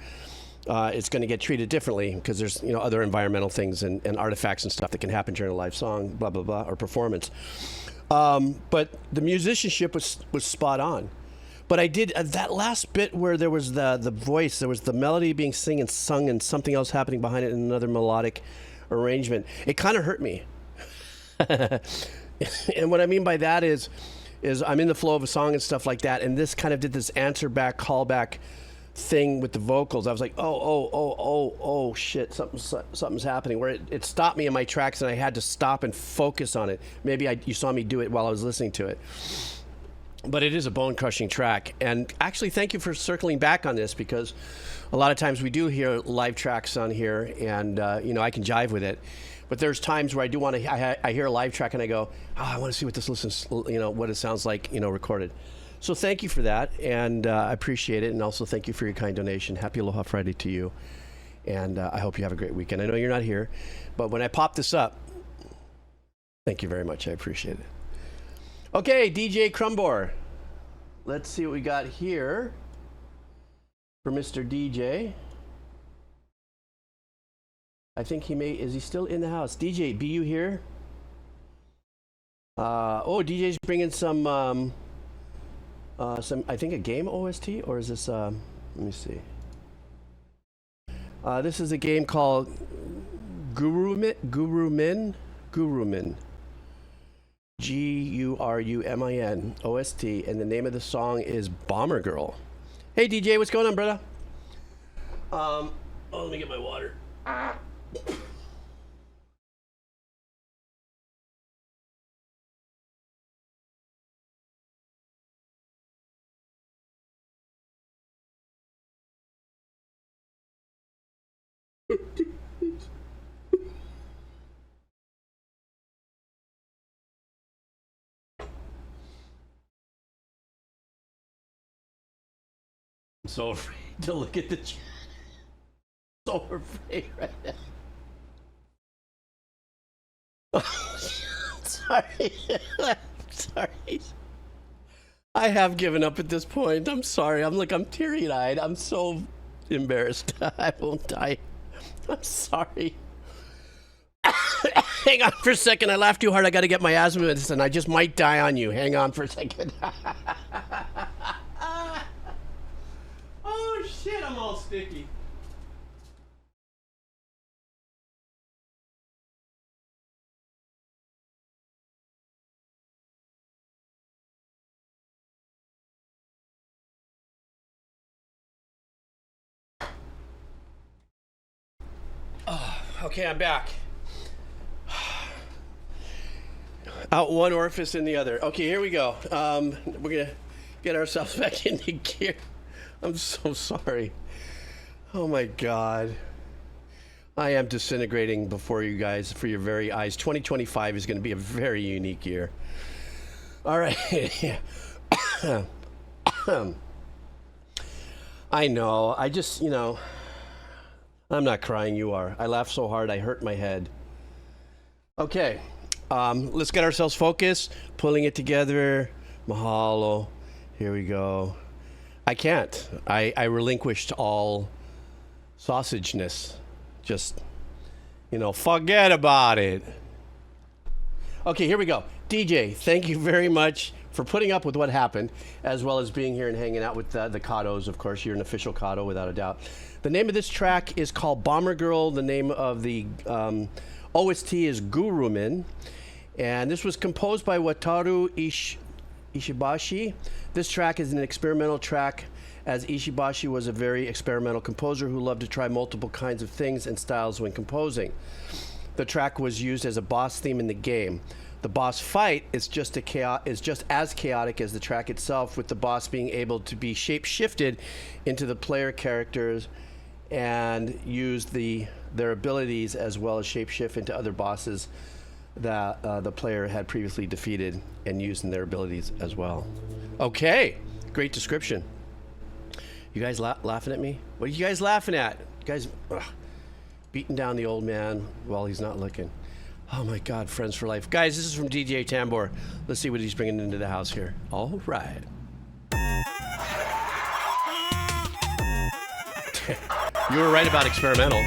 it's going to get treated differently because there's, you know, other environmental things and artifacts and stuff that can happen during a live song, blah, blah, blah, or performance. But the musicianship was spot on. But I did that last bit where there was the voice, there was the melody being sung and something else happening behind it in another melodic arrangement. It kind of hurt me. And what I mean by that is I'm in the flow of a song and stuff like that, and this kind of did this answer back, call back thing with the vocals. I was like, oh shit, something's happening, where it stopped me in my tracks and I had to stop and focus on it. Maybe you saw me do it while I was listening to it. But it is a bone-crushing track. And actually, thank you for circling back on this, because a lot of times we do hear live tracks on here, and you know, I can jive with it. But there's times where I do want to. I hear a live track and I go, oh, I want to see what this listens, you know, what it sounds like, you know, recorded. So thank you for that, and I appreciate it. And also thank you for your kind donation. Happy Aloha Friday to you, and I hope you have a great weekend. I know you're not here, but when I pop this up, thank you very much. I appreciate it. Okay, DJ Crumbor. Let's see what we got here for Mr. DJ. I think is he still in the house? DJ, be you here? Oh, DJ's bringing some, I think a game OST, or is this, let me see. This is a game called Gurumin. Gurumin OST, and the name of the song is Bomber Girl. Hey DJ, what's going on, brother? Oh, let me get my water. I'm so afraid to look at the chat. So afraid right now. Sorry. Sorry. I have given up at this point. I'm sorry. I'm teary-eyed. I'm so embarrassed. I won't die. I'm sorry. Hang on for a second. I laughed too hard. I got to get my asthma medicine. I just might die on you. Hang on for a second. Oh shit, I'm all sticky. Oh, okay, I'm back. Out one orifice in the other. Okay, here we go. We're gonna get ourselves back into gear. I'm so sorry. Oh my God. I am disintegrating before you guys, for your very eyes. 2025 is going to be a very unique year. All right. I know. I just, you know, I'm not crying. You are. I laughed so hard I hurt my head. Okay. Let's get ourselves focused. Pulling it together. Mahalo. Here we go. I can't. I relinquished all sausageness. Just, you know, forget about it. Okay, here we go. DJ, thank you very much for putting up with what happened, as well as being here and hanging out with the Kados. Of course, you're an official Kado, without a doubt. The name of this track is called Bomber Girl. The name of the OST is Gurumin. And this was composed by Wataru Ishibashi. This track is an experimental track, as Ishibashi was a very experimental composer who loved to try multiple kinds of things and styles when composing. The track was used as a boss theme in the game. The boss fight is just as chaotic as the track itself, with the boss being able to be shape-shifted into the player characters and use their abilities, as well as shape-shift into other bosses that the player had previously defeated and used in their abilities as well. Okay, great description. You guys laughing at me? What are you guys laughing at? You guys beating down the old man while he's not looking. Oh my God, friends for life. Guys, this is from DJ Tambor. Let's see what he's bringing into the house here. All right. You were right about experimental.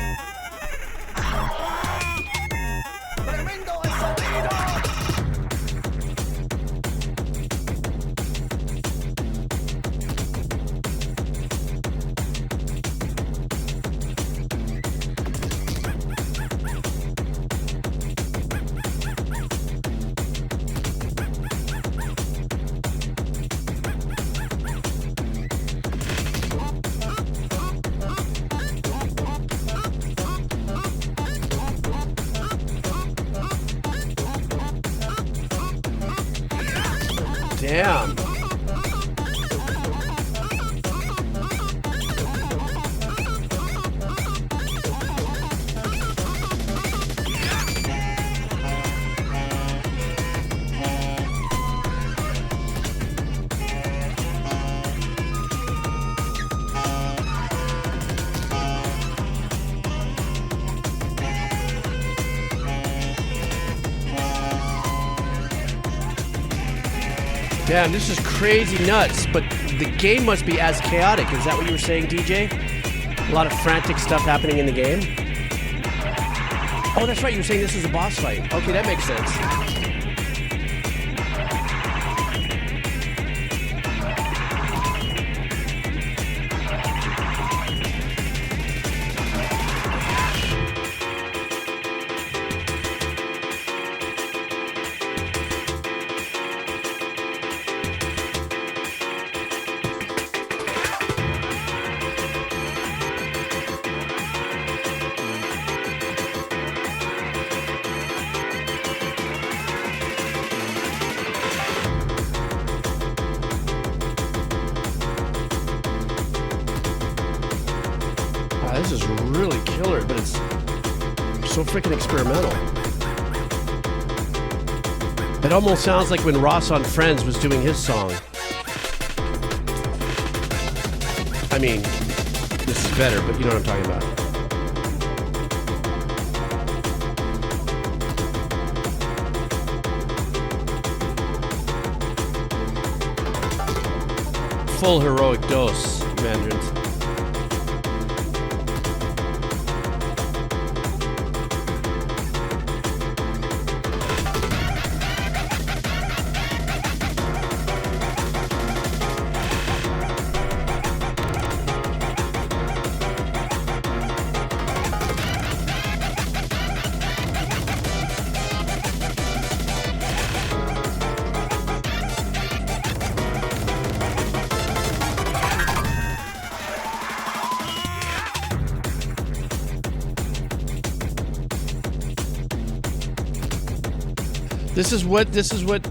Damn. Damn, this is crazy nuts, but the game must be as chaotic. Is that what you were saying, DJ? A lot of frantic stuff happening in the game? Oh, that's right, you were saying this is a boss fight. Okay, that makes sense. This is really killer, but it's so freaking experimental. It almost sounds like when Ross on Friends was doing his song. I mean, this is better, but you know what I'm talking about. Full heroic dose, Mandarins. This is what,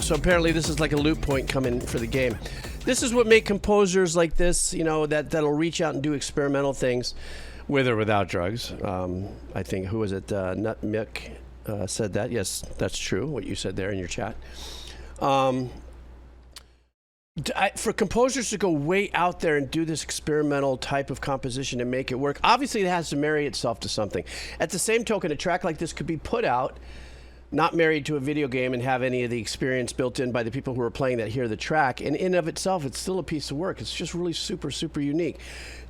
so apparently this is like a loop point coming for the game. This is what make composers like this, you know, that'll reach out and do experimental things with or without drugs. I think, who was it? Nutmick said that. Yes, that's true, what you said there in your chat. For composers to go way out there and do this experimental type of composition and make it work, obviously it has to marry itself to something. At the same token, a track like this could be put out not married to a video game and have any of the experience built in by the people who are playing that hear the track. And in of itself, it's still a piece of work. It's just really super, super unique.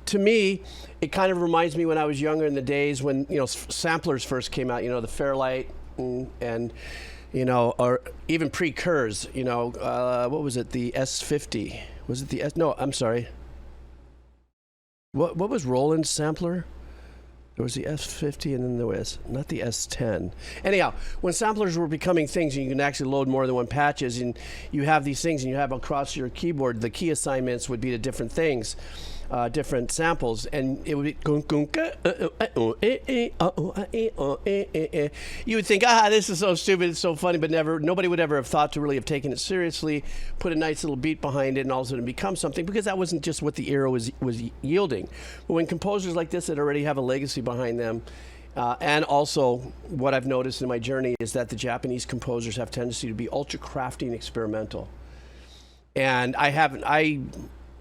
To me, it kind of reminds me when I was younger in the days when, you know, samplers first came out, you know, the Fairlight and you know, or even pre-Kurz, you know, what was it, the S50? Was it the S? No, I'm sorry. What was Roland's sampler? There was the S50 and then there was, not the S10. Anyhow, when samplers were becoming things and you can actually load more than one patches and you have these things and you have across your keyboard, the key assignments would be to different things, different samples, and it would be you would think, this is so stupid, it's so funny, but nobody would ever have thought to really have taken it seriously, put a nice little beat behind it, and all of a sudden become something, because that wasn't just what the era was yielding. But when composers like this that already have a legacy behind them, and also what I've noticed in my journey is that the Japanese composers have tendency to be ultra crafty and experimental. And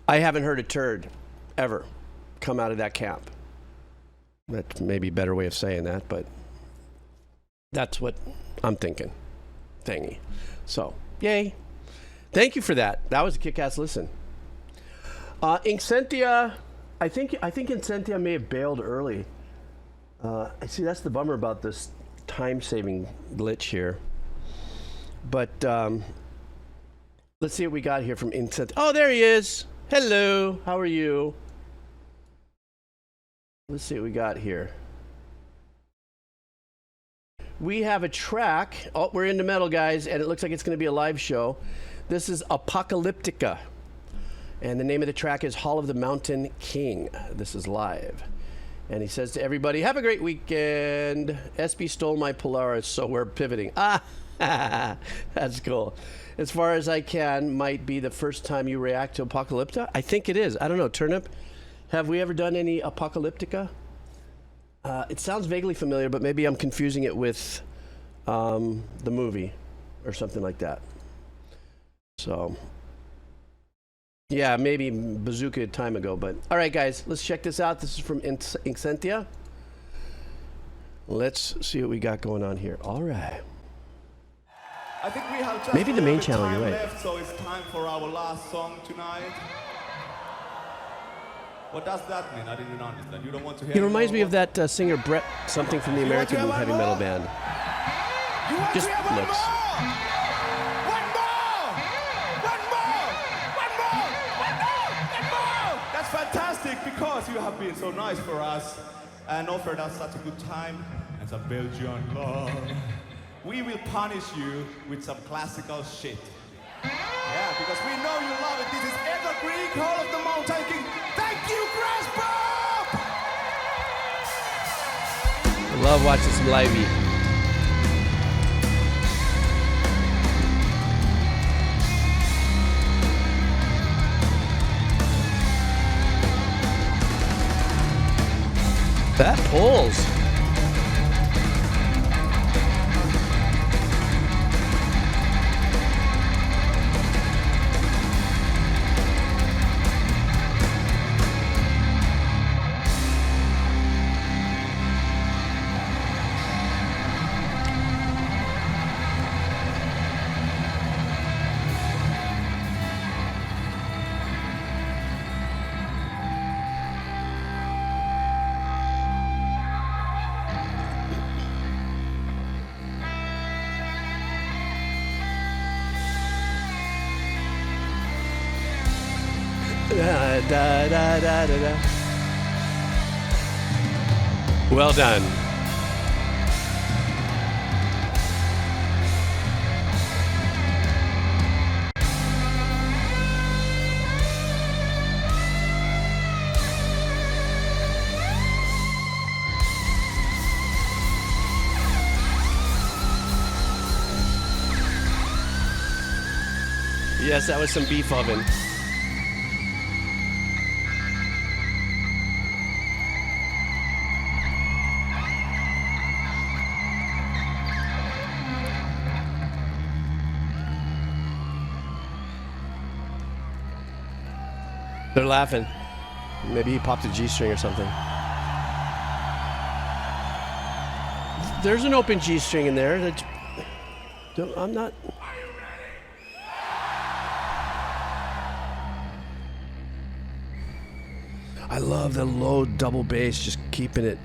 I haven't heard a turd ever come out of that camp. That may be a better way of saying that, but that's what I'm thinking. Thingy. So, yay. Thank you for that. That was a kick-ass listen. Incentia, I think Incentia may have bailed early. I see that's the bummer about this time-saving glitch here. But let's see what we got here from Incentia. Oh, there he is. Hello. How are you? Let's see what we got here. We have a track. Oh, we're into metal, guys, and it looks like it's going to be a live show. This is Apocalyptica, and the name of the track is Hall of the Mountain King. This is live. And he says to everybody, have a great weekend. SB stole my Polaris, so we're pivoting. Ah, that's cool. As far as I can, might be the first time you react to Apocalyptica. I think it is. I don't know, Turnip. Have we ever done any Apocalyptica? It sounds vaguely familiar, but maybe I'm confusing it with the movie or something like that. So, yeah, maybe Bazooka time ago. But all right, guys, let's check this out. This is from Incentia. Let's see what we got going on here. All right. I think we have just maybe the main channel. You're right. Left, so it's time for our last song tonight. What does that mean? I didn't understand. You don't want to hear. He reminds me of that singer Brett, something from the American heavy metal band. Just looks. One more! That's fantastic because you have been so nice for us and offered us such a good time and some Belgian love. We will punish you with some classical shit. Yeah, because we know you love it. This is Evergreen, Hall of the Mountain King. Thank you, Grass Pop! I love watching some livey. That pulls. Da, da, da, da, da. Well done. Yes, that was some beef oven. They're laughing. Maybe he popped a G-string or something. There's an open G-string in there. I'm not... I love the low double bass, just keeping it.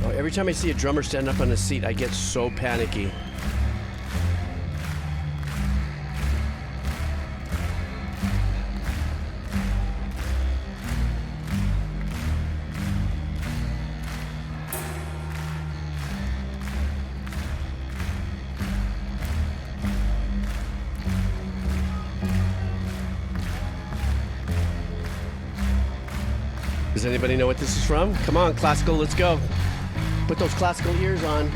Oh, every time I see a drummer stand up on a seat, I get so panicky. Does anybody know what this is from? Come on, classical, let's go. Put those classical ears on.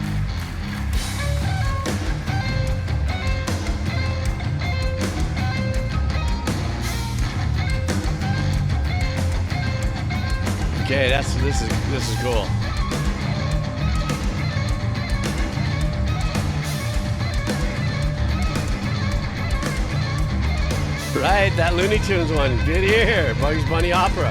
Okay, this is cool. right, that Looney Tunes one. Good here. Bugs Bunny Opera.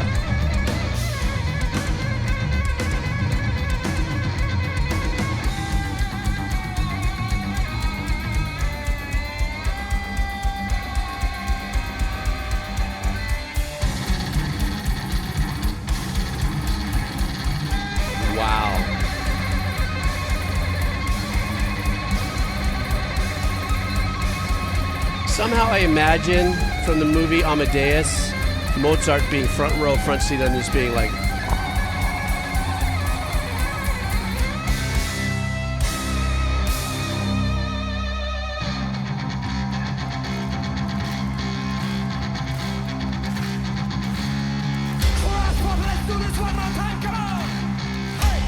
Wow. Somehow I imagine from the movie Amadeus, Mozart being front row, front seat on this being like, Let's do this one more time, come on! Hey,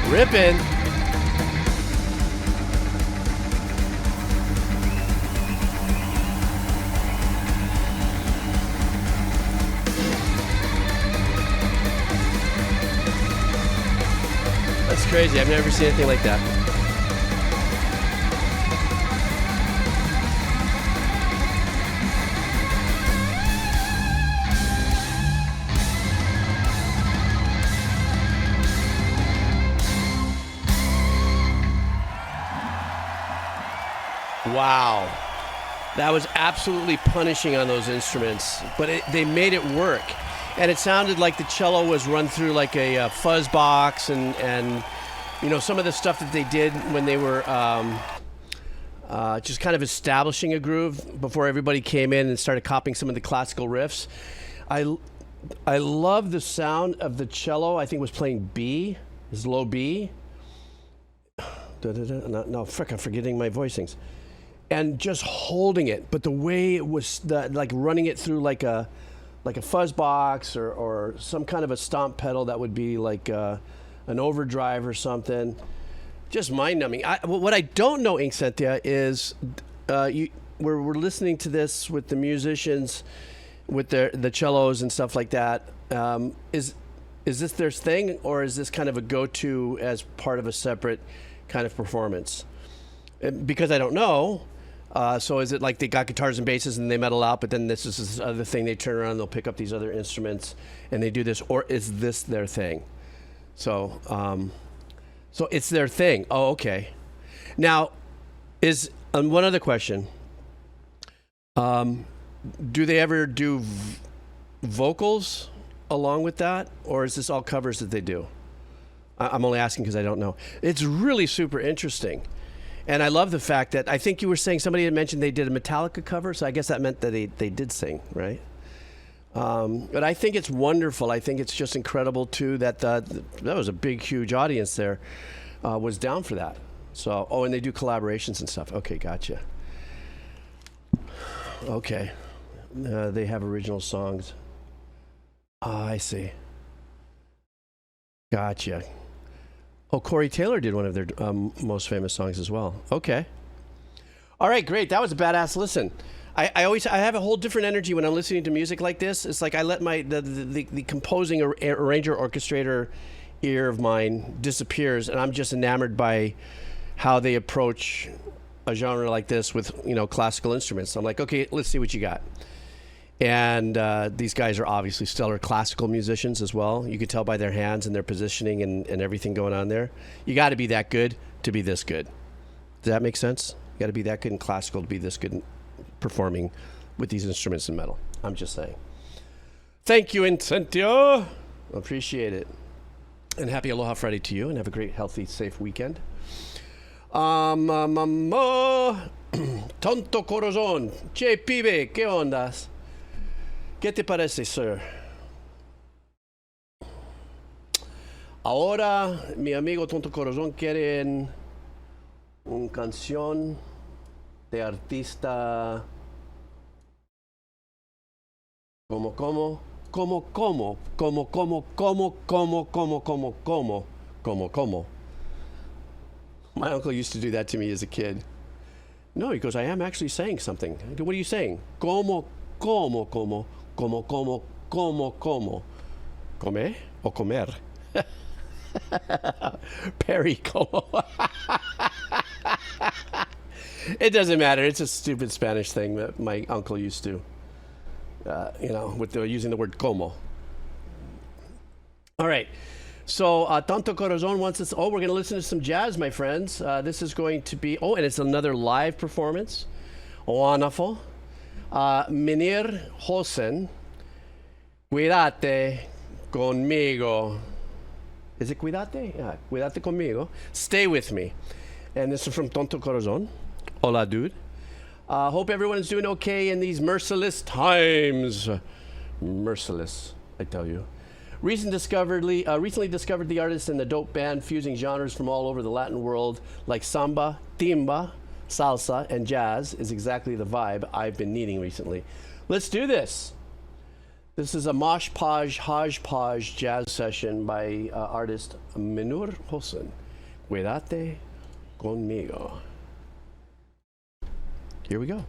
ripping. That's crazy. I've never seen anything like that. Wow. That was absolutely punishing on those instruments, but they made it work. And it sounded like the cello was run through like a fuzz box and you know, some of the stuff that they did when they were just kind of establishing a groove before everybody came in and started copying some of the classical riffs. I love the sound of the cello. I think it was playing B, is low B. No, frick, I'm forgetting my voicings. And just holding it, but the way it was, like running it through like a fuzz box or some kind of a stomp pedal that would be like an overdrive or something, just mind-numbing. What I don't know, Ink Cynthia, is we're listening to this with the musicians, with the cellos and stuff like that. Is this their thing, or is this kind of a go-to as part of a separate kind of performance? Because I don't know. So is it like they got guitars and basses and they metal out, but then this is this other thing, they turn around and they'll pick up these other instruments and they do this, or is this their thing? So so it's their thing. Oh, okay. Now, one other question. Do they ever do vocals along with that, or is this all covers that they do? I'm only asking because I don't know. It's really super interesting. And I love the fact that, I think you were saying, somebody had mentioned they did a Metallica cover, so I guess that meant that they did sing, right? But I think it's wonderful. I think it's just incredible, too, that that was a big, huge audience there, was down for that. So, and they do collaborations and stuff. Okay, gotcha. Okay. They have original songs. I see. Gotcha. Oh, Corey Taylor did one of their most famous songs as well. Okay. All right, great. That was a badass listen. I have a whole different energy when I'm listening to music like this. It's like I let the composing arranger orchestrator ear of mine disappears, and I'm just enamored by how they approach a genre like this with, you know, classical instruments. So I'm like, okay, let's see what you got. And these guys are obviously stellar classical musicians as well. You could tell by their hands and their positioning and everything going on there. You got to be that good to be this good. Does that make sense? You got to be that good in classical to be this good in performing with these instruments in metal. I'm just saying. Thank you, Incentio. Appreciate it. And happy Aloha Friday to you, and have a great, healthy, safe weekend. Tonto Corazon. Che, pibe, ¿qué ondas? ¿Qué te parece, sir? Ahora, mi amigo Tonto Corazón quiere una canción de artista. Como. My uncle used to do that to me as a kid. No, he goes, I am actually saying something. I go, what are you saying? Como. Come or comer? Perry como. It doesn't matter. It's a stupid Spanish thing that my uncle used to, with using the word como. All right. So, Tanto Corazon wants us. Oh, we're going to listen to some jazz, my friends. This is going to be. Oh, and it's another live performance. Wonderful. Munir Hossn. Quedate Conmigo. Is it Quedate? Yeah, Quedate Conmigo. Stay with me. And this is from Tanto Corazon. Hola, dude. Hope everyone is doing okay in these merciless times. Merciless, I tell you. Recently discovered the artist and the dope band fusing genres from all over the Latin world like samba, timba, salsa, and jazz is exactly the vibe I've been needing recently. Let's do this. This is a mosh podge, hodgepodge jazz session by artist Munir Hossn. Quedate Conmigo. Here we go.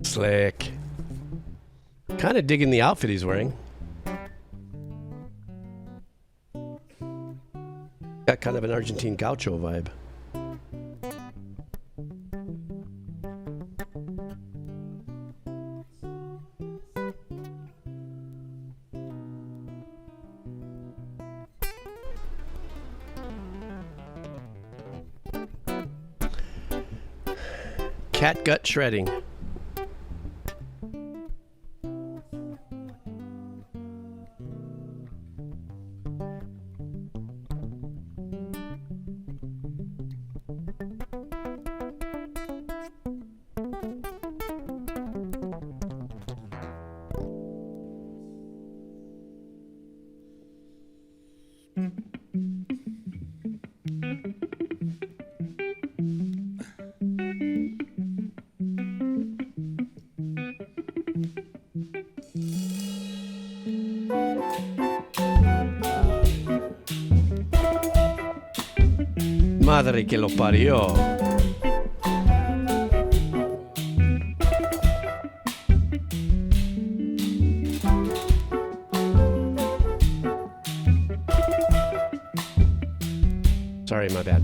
Slick. Kind of digging the outfit he's wearing. Got kind of an Argentine gaucho vibe. Catgut shredding. Madre que lo parió. Sorry, my bad.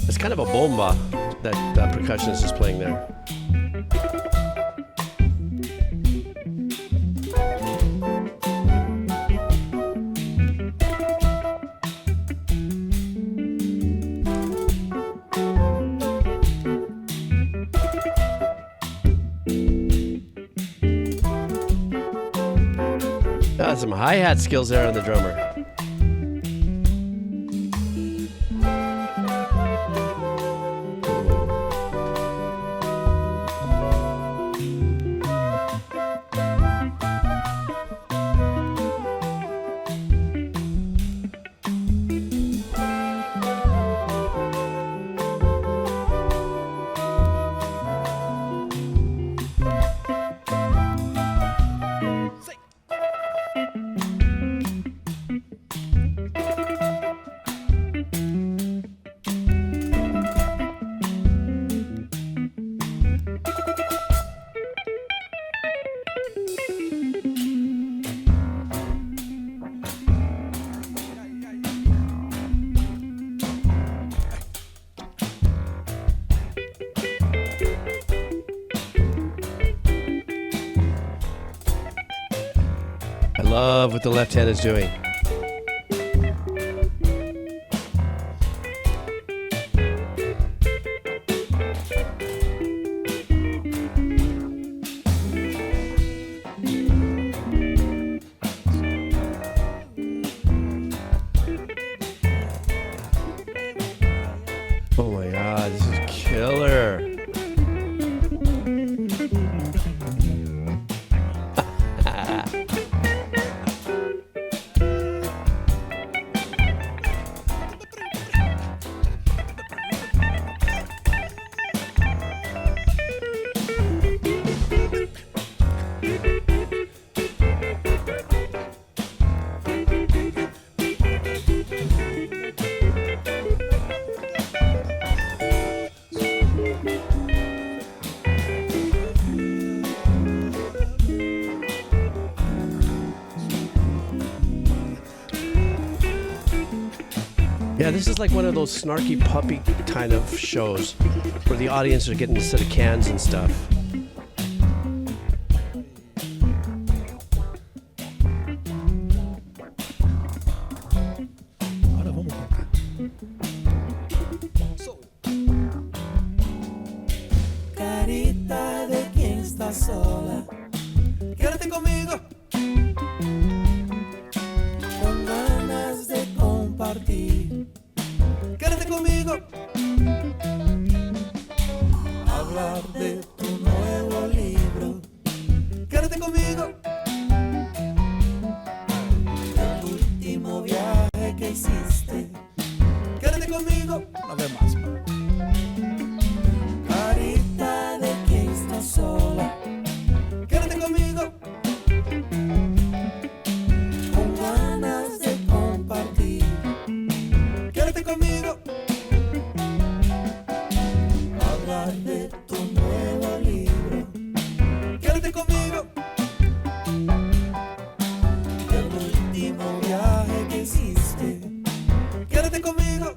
It's kind of a bomba that percussionist is playing there. Some hi-hat skills there on the drummer. love what the left hand is doing. Oh my God, this is killer. Yeah, this is like one of those snarky puppy kind of shows where the audience are getting a set of cans and stuff. Ahora vamos con acá. Carita de quien está sola, quédate conmigo. Con ganas de compartir, quédate conmigo. Hablar de tu nuevo libro, quédate conmigo. El último viaje que hiciste, quédate conmigo. Una vez más. Carita de quien está sola, quédate conmigo. Con ganas de compartir, quédate conmigo. Hablar de tu nuevo libro, quédate conmigo. El último viaje que hiciste, quédate conmigo.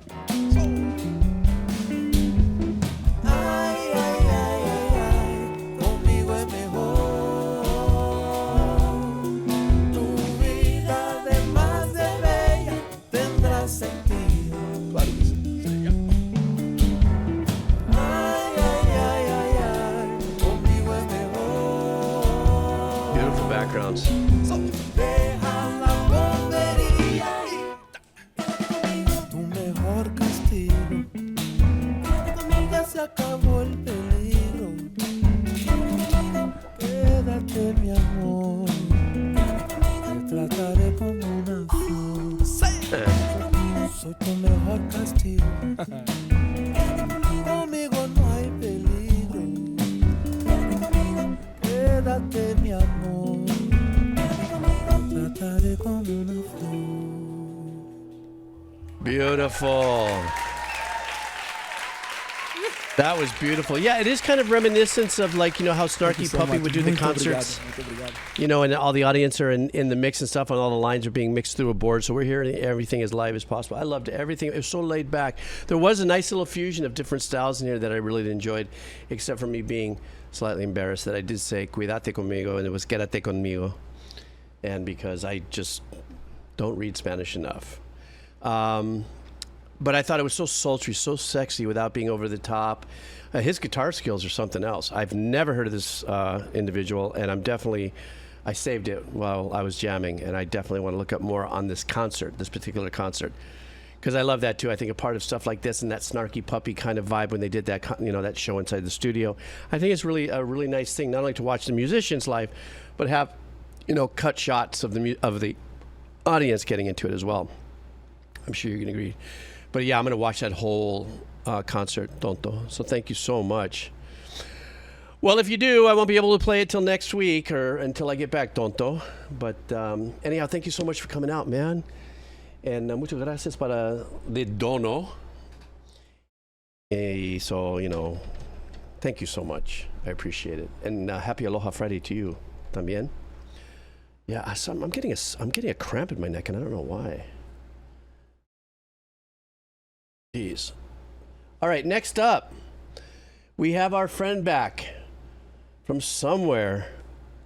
Ay, ay, ay, ay, ay, conmigo es mejor. Tu vida además de bella tendrá sentido. Claro que sí. Sí, ya. Ay, ay, ay, ay, ay, conmigo es mejor. Beautiful backgrounds. Deja la bobería y tu mejor castigo. Ya se acabó el peligro. Quédate, mi amor. Te trataré como una flor. Soy tu mejor castigo. Conmigo no hay peligro. Quédate, mi amor. Te trataré como una flor. Beautiful. That was beautiful. Yeah, it is kind of reminiscent of like, you know, how Snarky so Puppy much. would do the Muito concerts. obrigado, muito obrigado. You know, and all the audience are in the mix and stuff, and all the lines are being mixed through a board. So we're hearing everything as live as possible. I loved everything. It was so laid back. There was a nice little fusion of different styles in here that I really enjoyed, except for me being slightly embarrassed that I did say Cuídate conmigo, and it was Quédate conmigo. And because I just don't read Spanish enough. But I thought it was so sultry, so sexy without being over the top. His guitar skills are something else. I've never heard of this individual, and I saved it while I was jamming, and I definitely want to look up more on this concert, this particular concert, because I love that too. I think a part of stuff like this and that snarky puppy kind of vibe when they did that, you know, that show inside the studio, I think it's really a really nice thing, not only to watch the musicians live, but have, you know, cut shots of the audience getting into it as well. I'm sure you can agree. But yeah, I'm going to watch that whole concert, Tonto. So thank you so much. Well, if you do, I won't be able to play it till next week or until I get back, Tonto. But anyhow, thank you so much for coming out, man. And muchas gracias para the dono. So, you know, thank you so much. I appreciate it. And happy Aloha Friday to you, también. Yeah, I'm getting a cramp in my neck, and I don't know why. Jeez. All right, next up, we have our friend back from somewhere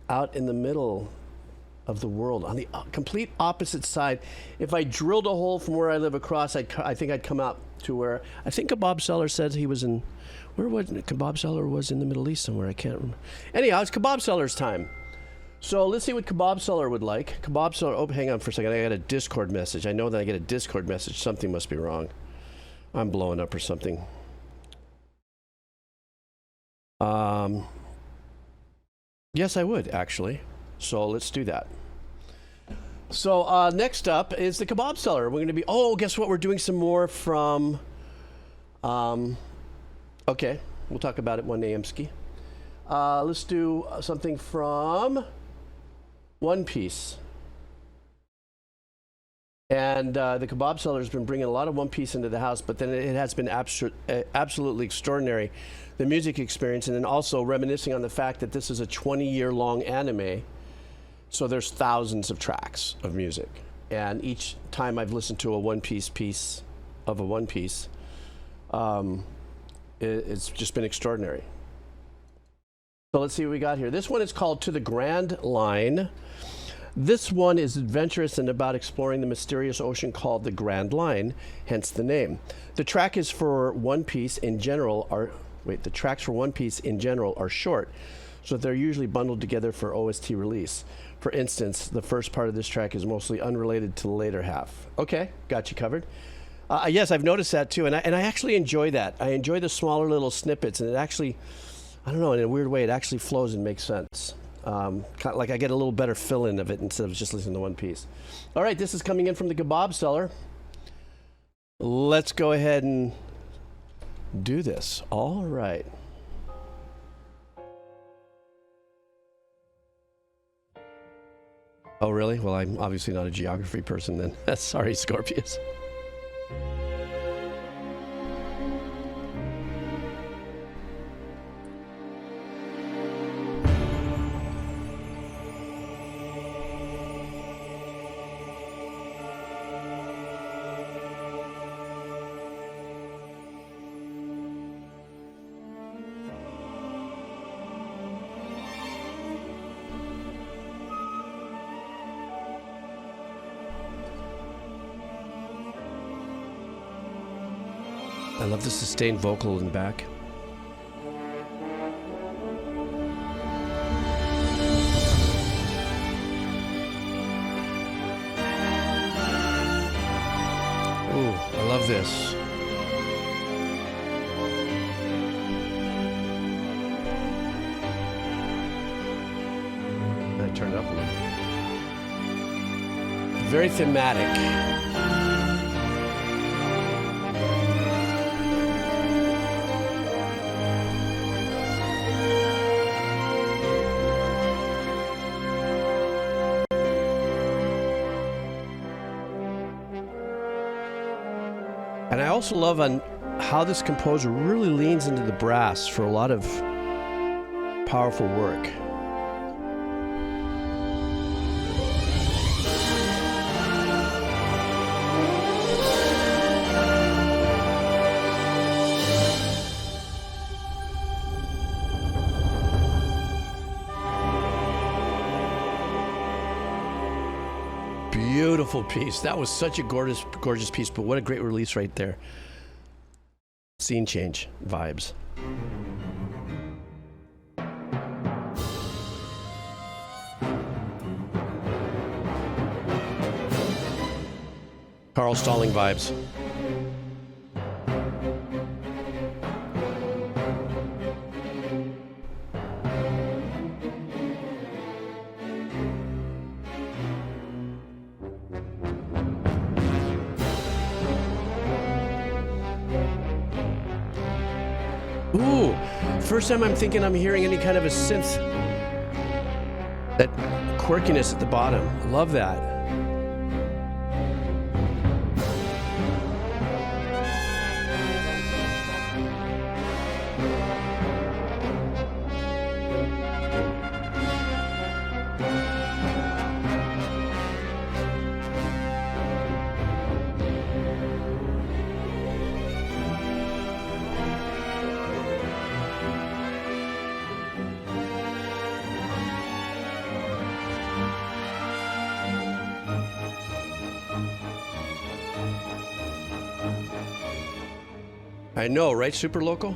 out in the middle of the world, on the complete opposite side. If I drilled a hole from where I live across, I think I'd come out to where, I think Kebab Seller said he was in, where was Kebab Seller was in the Middle East somewhere, I can't remember. Anyhow, it's Kebab Seller's time. So let's see what Kebab Seller would like. Kebab Seller, oh, hang on for a second, I got a Discord message. I know that I get a Discord message, something must be wrong. I'm blowing up or something. Yes, I would, actually. So let's do that. So next up is the Kebab Seller. We're going to be, oh, guess what? We're doing some more from, okay, we'll talk about it one day, Emski. Let's do something from One Piece. And the Kebab Seller has been bringing a lot of One Piece into the house, but then it has been absolutely extraordinary, the music experience, and then also reminiscing on the fact that this is a 20-year-long anime, so there's thousands of tracks of music. And each time I've listened to a One Piece piece of a One Piece, it's just been extraordinary. So let's see what we got here. This one is called To the Grand Line. This one is adventurous and about exploring the mysterious ocean called the Grand Line, hence the name. The track is for One Piece in general are, the tracks for One Piece in general are short, so they're usually bundled together for OST release. For instance, the first part of this track is mostly unrelated to the later half. Okay, got you covered. Yes, I've noticed that too, and I actually enjoy that. I enjoy the smaller little snippets, and it actually, I don't know, in a weird way, it actually flows and makes sense. Kind of like I get a little better fill-in of it instead of just listening to one piece. All right, this is coming in from the Kebab Seller. Let's go ahead and do this. All right. Oh, really? Well, I'm obviously not a geography person then. Sorry, Scorpius. I love the sustained vocal in the back. Ooh, I love this. I turned it up a little. Very thematic. And I also love on how this composer really leans into the brass for a lot of powerful work. Beautiful piece. That was such a gorgeous piece, but what a great release right there. Scene change vibes. Carl Stalling vibes. Ooh, first time I'm thinking I'm hearing any kind of a synth. That quirkiness at the bottom. I love that. I know, right? Super local.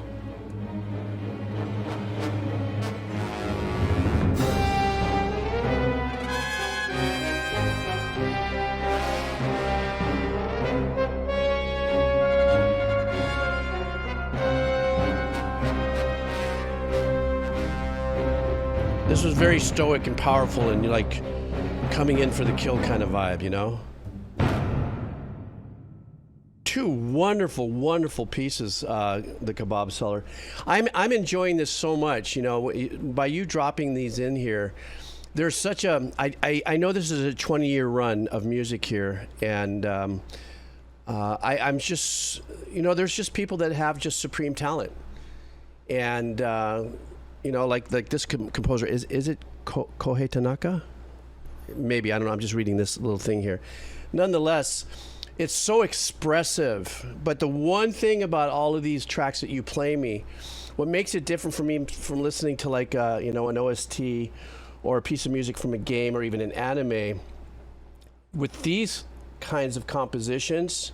This was very stoic and powerful and like coming in for the kill kind of vibe, you know? Two wonderful, wonderful pieces, the Kebab Seller. I'm enjoying this so much, you know, by you dropping these in here. There's such a, I know this is a 20-year run of music here, and I'm just, you know, there's just people that have just supreme talent. And, you know, like this composer, is it Kohei Tanaka? Maybe, I don't know, I'm just reading this little thing here. Nonetheless, it's so expressive. But the one thing about all of these tracks that you play me, what makes it different for me from listening to like, you know, an OST or a piece of music from a game or even an anime, with these kinds of compositions,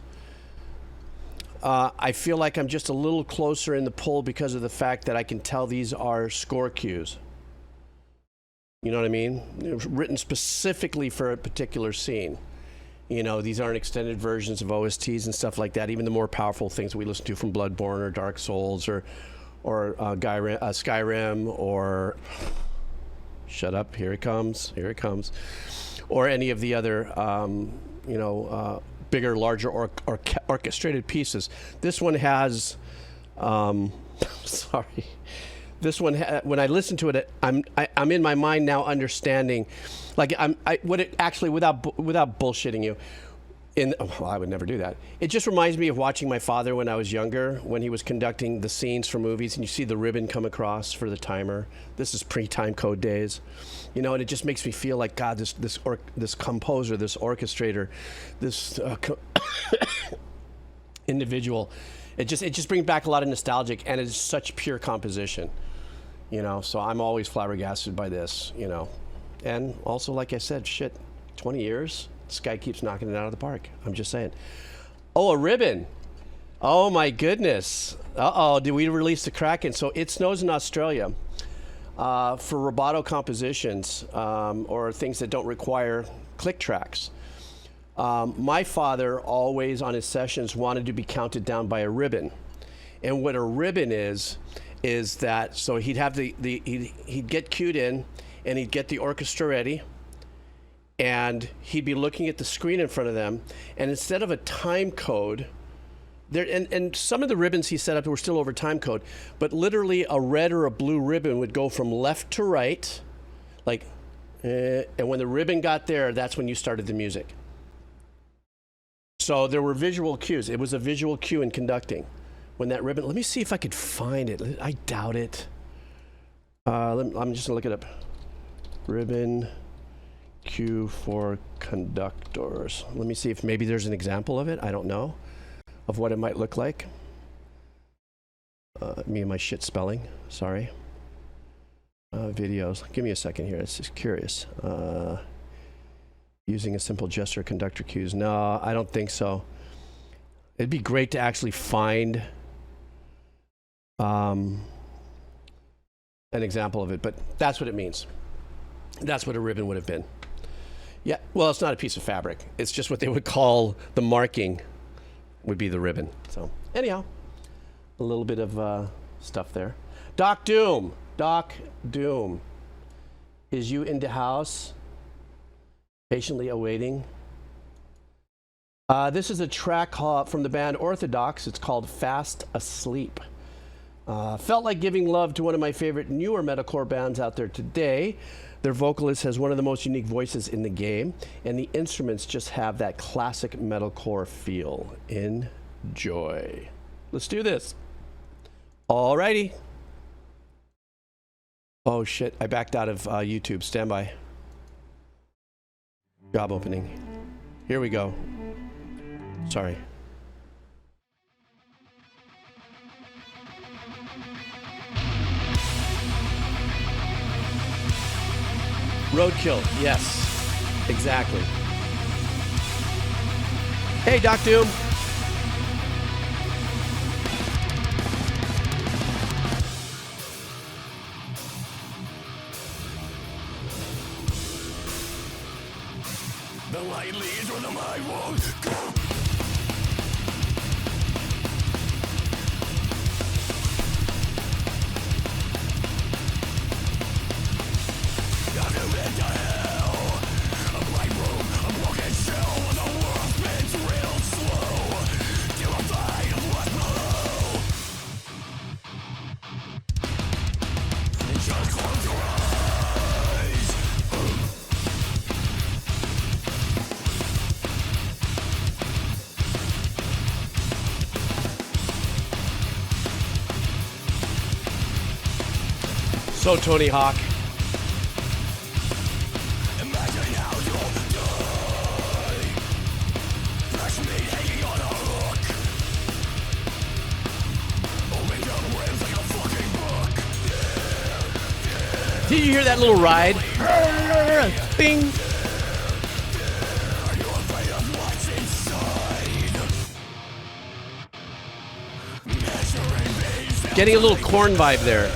I feel like I'm just a little closer in the pull because of the fact that I can tell these are score cues. You know what I mean? It was written specifically for a particular scene. You know, these aren't extended versions of OSTs and stuff like that. Even the more powerful things we listen to from Bloodborne or Dark Souls or Skyrim or shut up, here it comes, or any of the other, you know, bigger, larger orchestrated pieces. This one has, sorry. This one, when I listen to it, I'm in my mind now understanding, like what it actually, without bullshitting you, well, I would never do that. It just reminds me of watching my father when I was younger, when he was conducting the scenes for movies, and you see the ribbon come across for the timer. This is pre-time code days, you know, and it just makes me feel like, God, this composer, this orchestrator, this individual, it just brings back a lot of nostalgic, and it's such pure composition, you know. So I'm always flabbergasted by this, you know, and also, like I said, shit, 20 years. This guy keeps knocking it out of the park. I'm just saying. Oh, a ribbon. Oh, my goodness. Uh-oh, did we release the Kraken? So It Snows in Australia for rubato compositions or things that don't require click tracks. My father always on his sessions wanted to be counted down by a ribbon. And what a ribbon is that, so he'd have he'd get cued in and he'd get the orchestra ready, and he'd be looking at the screen in front of them, and instead of a time code, and some of the ribbons he set up were still over time code, but literally a red or a blue ribbon would go from left to right, like, and when the ribbon got there, that's when you started the music. So there were visual cues. It was a visual cue in conducting. When that ribbon, let me see if I could find it. I doubt it. I'm just gonna look it up. Ribbon cue for conductors. Let me see if maybe there's an example of it. I don't know of what it might look like. Me and my shit spelling, sorry. Videos, give me a second here, it's just curious. Using a simple gesture conductor cues. No, I don't think so. It'd be great to actually find an example of it, but that's what it means. That's what a ribbon would have been. Yeah, well, it's not a piece of fabric. It's just what they would call the marking would be the ribbon. So anyhow, a little bit of stuff there. Doc Doom. Is you in the house? Patiently awaiting. This is a track from the band Orthodox. It's called Fast Asleep. Felt like giving love to one of my favorite newer metalcore bands out there today. Their vocalist has one of the most unique voices in the game, and the instruments just have that classic metalcore feel. Enjoy. Let's do this. Alrighty. Oh shit, I backed out of YouTube. Stand by. Job opening. Here we go. Sorry. Roadkill, yes, exactly. Hey, Doc Doom. So Tony Hawk. Did you hear that little ride? Bing. Getting a little corn vibe there.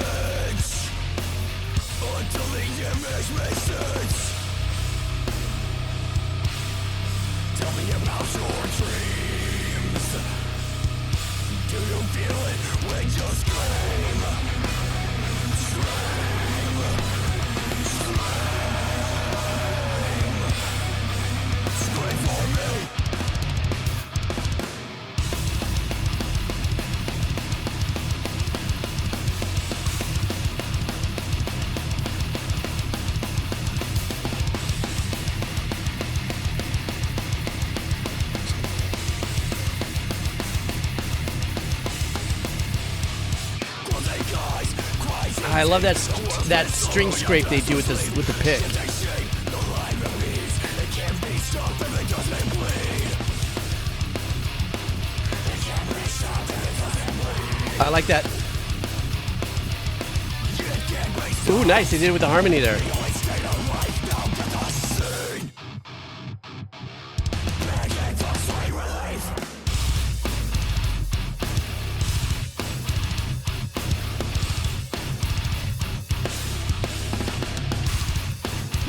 I love that string scrape they do with the pick. I like that. Ooh, nice. They did it with the harmony there.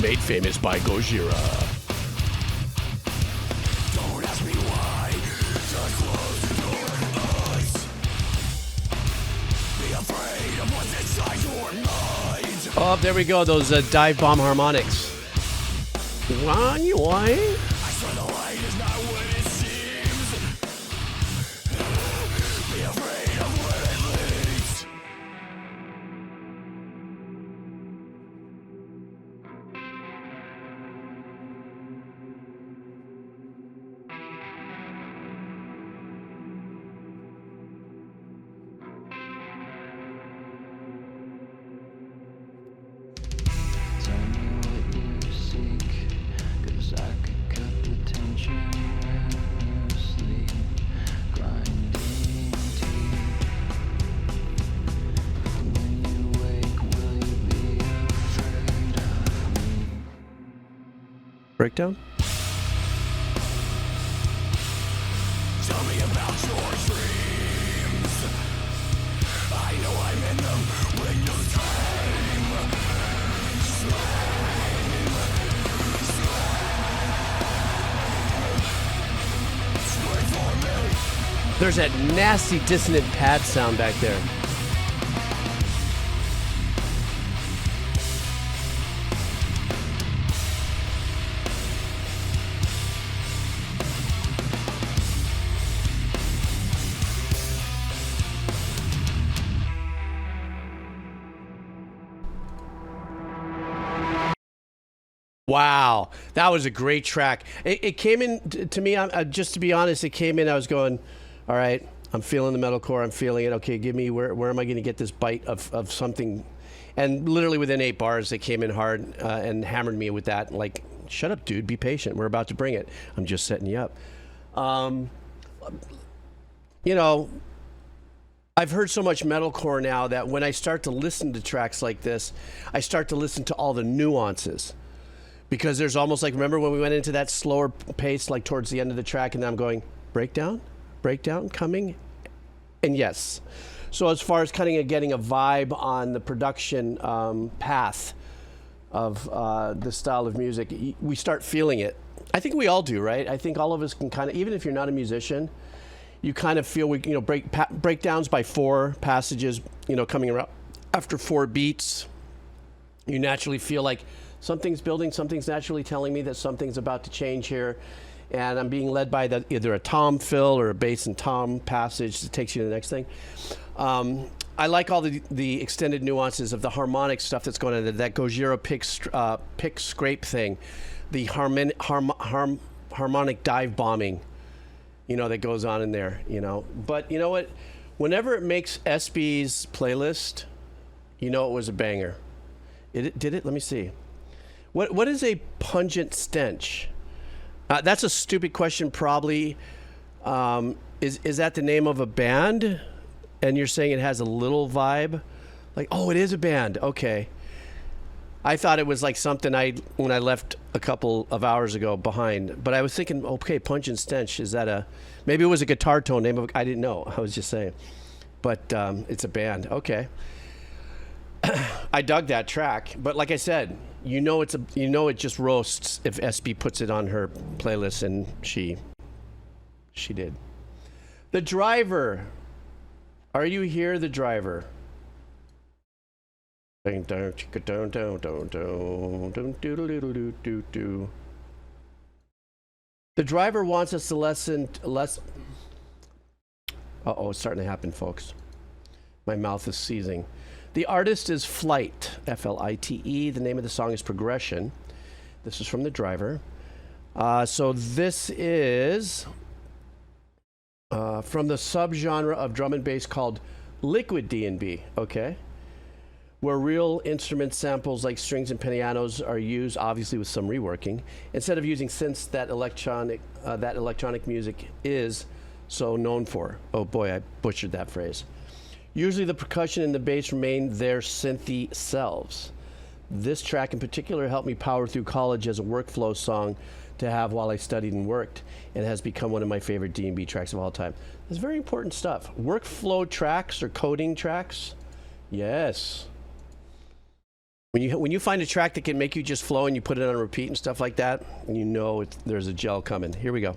Made famous by Gojira. Don't ask me why. Just close your eyes. Be afraid of what's inside your mind. Oh, there we go. Those dive bomb harmonics. Why? I swear the light is not what it seems. Be afraid of where it leads. Breakdown? Tell me about your dreams. I know I'm in them when you scream. There's that nasty dissonant pad sound back there. Wow, that was a great track. It came in to me. Just to be honest, it came in. I was going, all right. I'm feeling the metalcore. I'm feeling it. Okay, give me where am I going to get this bite of something? And literally within 8 bars, they came in hard and hammered me with that. Like, shut up, dude. Be patient. We're about to bring it. I'm just setting you up. You know, I've heard so much metalcore now that when I start to listen to tracks like this, I start to listen to all the nuances. Because there's almost like, remember when we went into that slower pace, like towards the end of the track, and then I'm going, breakdown, coming, and yes. So as far as cutting and getting a vibe on the production path, this style of music, we start feeling it. I think we all do, right? I think all of us can kind of, even if you're not a musician, you kind of feel breakdowns by 4 passages, coming around after 4 beats. You naturally feel like something's building, something's naturally telling me that something's about to change here. And I'm being led by either a tom fill or a bass and tom passage that takes you to the next thing. I like all the extended nuances of the harmonic stuff that's going on, that Gojira pick scrape thing, the harmonic dive bombing, that goes on in there, But you know what? Whenever it makes SB's playlist, it was a banger. Did it? Let me see. What is a pungent stench? That's a stupid question, probably. Is that the name of a band? And you're saying it has a little vibe? Like, oh, it is a band. Okay. I thought it was like something when I left a couple of hours ago behind. But I was thinking, okay, Pungent Stench, is that maybe it was a guitar tone name I didn't know. I was just saying. But it's a band. Okay. I dug that track. But like I said, it just roasts if SB puts it on her playlist, and she did. The Driver. Are you here, The Driver? The Driver wants us to listen less. Uh-oh, it's starting to happen, folks. My mouth is seizing. The artist is Flite, F-L-I-T-E. The name of the song is Progression. This is from The Driver. So this is from the subgenre of drum and bass called liquid D&B, okay? Where real instrument samples like strings and pianos are used, obviously with some reworking, instead of using synths that electronic music is so known for. Oh boy, I butchered that phrase. Usually the percussion and the bass remain their synthy selves. This track in particular helped me power through college as a workflow song to have while I studied and worked, and has become one of my favorite D&B tracks of all time. It's very important stuff. Workflow tracks or coding tracks, yes. When you find a track that can make you just flow and you put it on repeat and stuff like that, there's a gel coming. Here we go.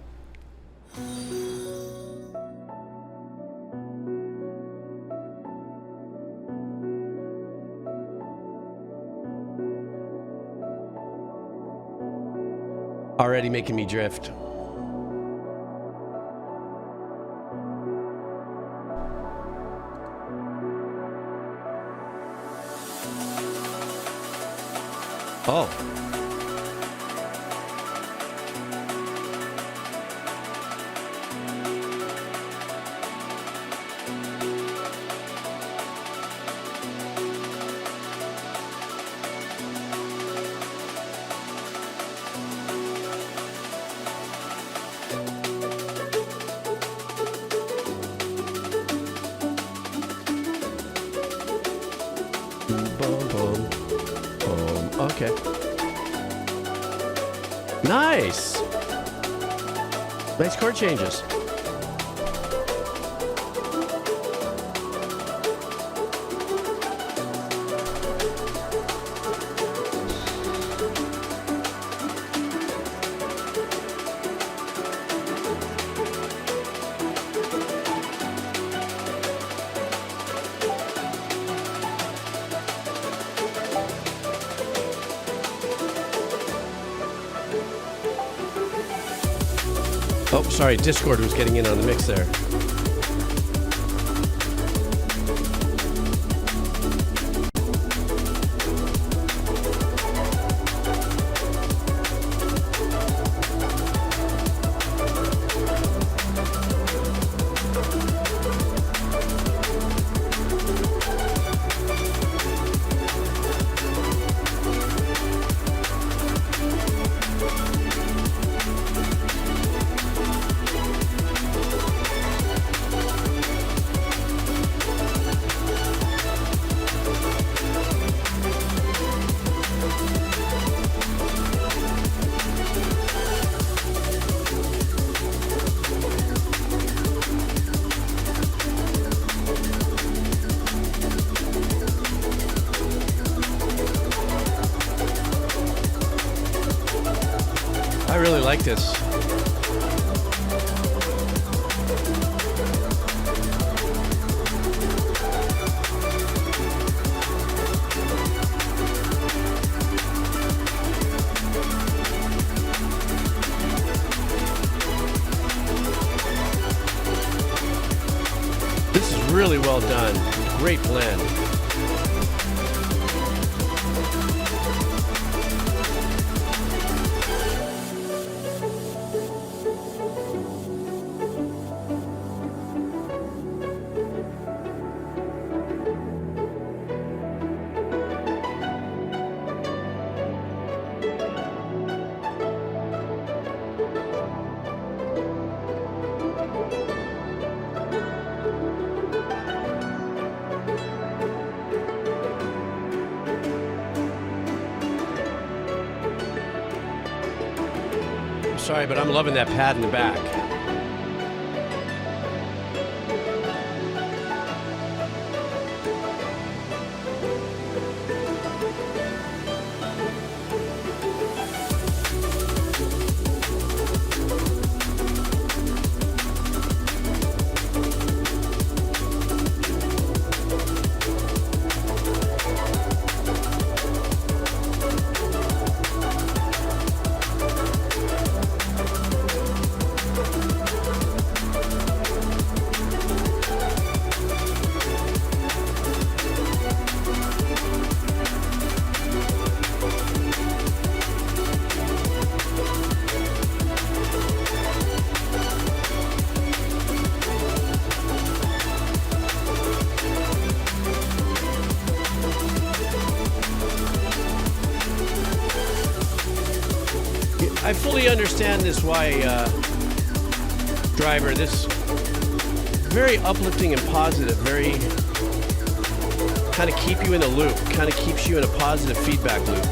Already making me drift. Oh. Okay. Nice. Nice chord changes. Oh, sorry, Discord was getting in on the mix there. I really like this. This is really well done. Great blend. Sorry, but I'm loving that pad in the back. I fully understand this why, Driver, this very uplifting and positive, very kind of keep you in a loop, kind of keeps you in a positive feedback loop.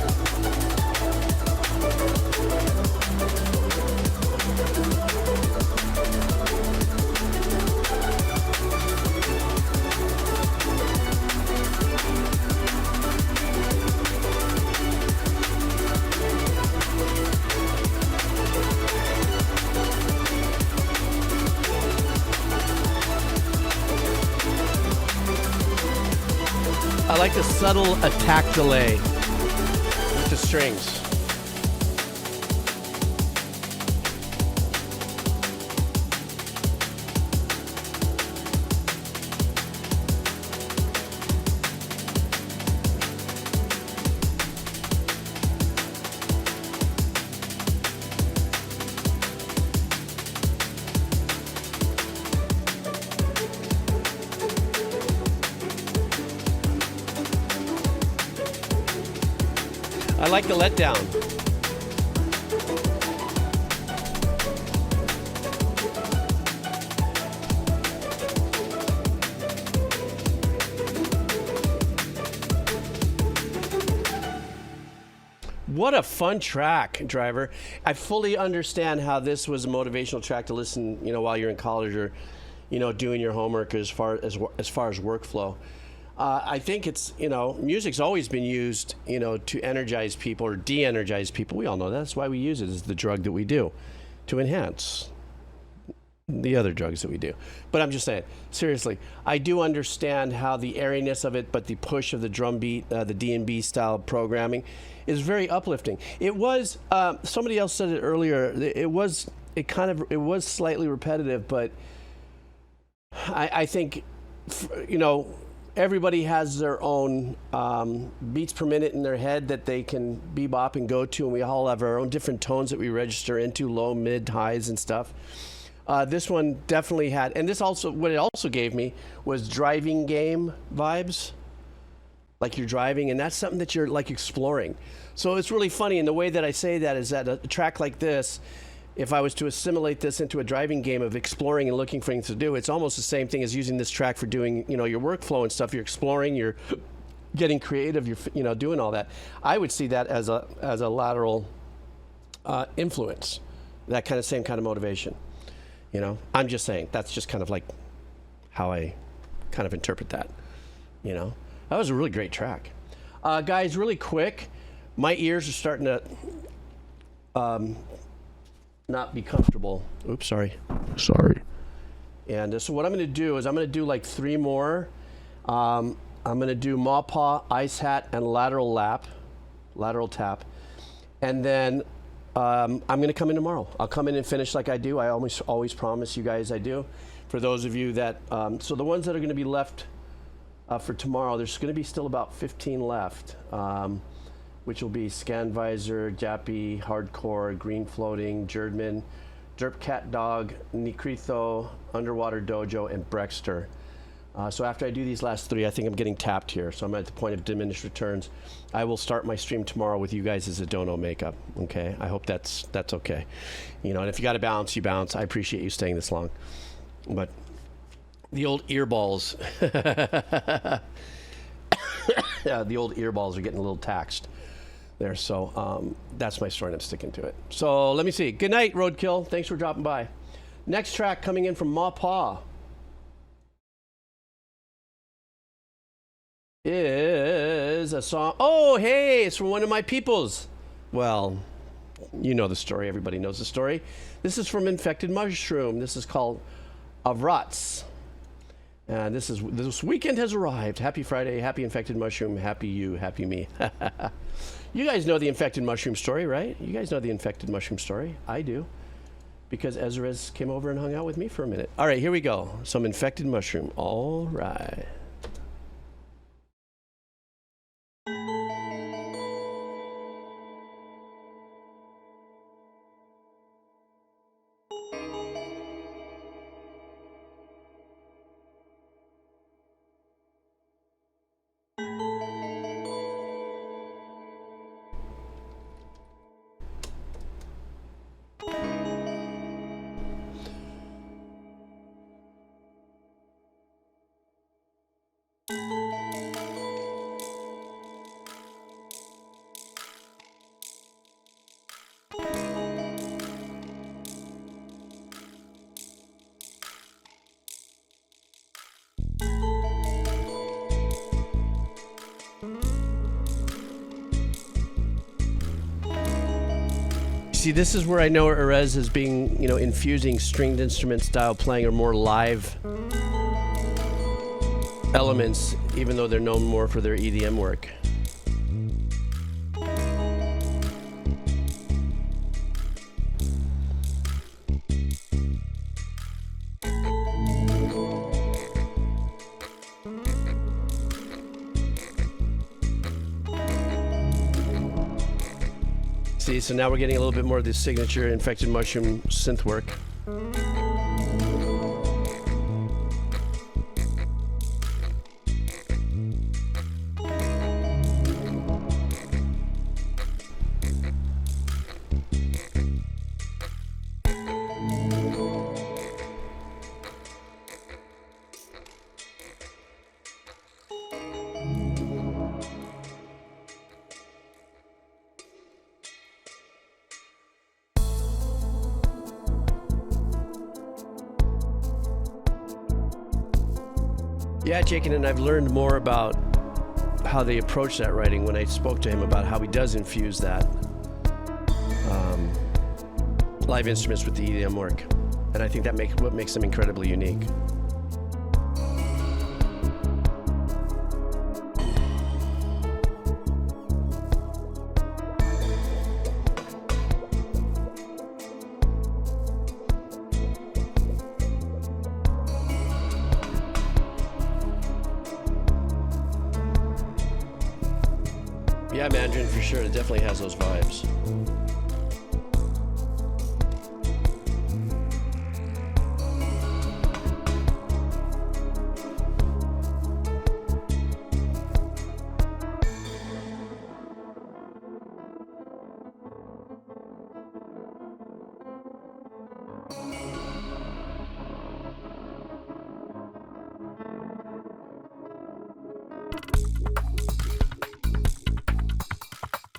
I like the subtle attack delay with the strings. I like the letdown. What a fun track, Driver. I fully understand how this was a motivational track to listen, while you're in college or, doing your homework as far as workflow. I think it's, music's always been used, to energize people or de-energize people. We all know that. That's why we use it as the drug that we do, to enhance the other drugs that we do. But I'm just saying, seriously, I do understand how the airiness of it, but the push of the drum beat, the D&B style programming is very uplifting. It was, somebody else said it earlier, it was slightly repetitive, but I think, everybody has their own beats per minute in their head that they can bebop and go to, and we all have our own different tones that we register into, low, mid, highs, and stuff. This one definitely had, and what it also gave me was driving game vibes, like you're driving, and that's something that you're like exploring. So it's really funny, and the way that I say that is that a track like this, if I was to assimilate this into a driving game of exploring and looking for things to do, it's almost the same thing as using this track for doing, your workflow and stuff. You're exploring, you're getting creative, you're, doing all that. I would see that as a lateral influence, that same kind of motivation. I'm just saying, that's just kind of like how I kind of interpret that, That was a really great track. Guys, really quick, my ears are starting to not be comfortable. Oops, sorry. And so what I'm going to do is I'm going to do like 3 more. I'm going to do Maw Paw, Ice Hat, and lateral tap. And then I'm going to come in tomorrow. I'll come in and finish like I do. I always promise you guys I do. For those of you that, so the ones that are going to be left for tomorrow, there's going to be still about 15 left, which will be Scan Visor, Jappy, Hardcore, Green Floating, Jerdman, Derp Cat Dog, Nikritho, Underwater Dojo, and Brexter. So after I do these last 3, I think I'm getting tapped here. So I'm at the point of diminished returns. I will start my stream tomorrow with you guys as a dono makeup. Okay, I hope that's okay. You know, and if you got to bounce, you bounce. I appreciate you staying this long. But the old earballs, yeah, the old earballs are getting a little taxed there. So that's my story, and I'm sticking to it. So let me see. Good night, Roadkill. Thanks for dropping by. Next track coming in from Maw Paw is a song. Oh, hey, it's from one of my peoples. Well, you know the story. Everybody knows the story. This is from Infected Mushroom. This is called Avratz. And this weekend has arrived. Happy Friday, happy Infected Mushroom, happy you, happy me. You guys know the Infected Mushroom story, right? You guys know the Infected Mushroom story. I do. Because Ezra's came over and hung out with me for a minute. All right, here we go. Some Infected Mushroom. All right. See, this is where I know Erez is being, infusing stringed instrument style playing or more live elements, even though they're known more for their EDM work. So now we're getting a little bit more of this signature Infected Mushroom synth work. Yeah, Jacob, and I've learned more about how they approach that writing when I spoke to him about how he does infuse that live instruments with the EDM work. And I think that what makes them incredibly unique. Yeah, Mandarin, for sure. It definitely has those vibes.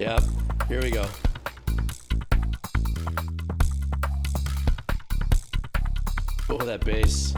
Yeah, here we go. Oh, that bass.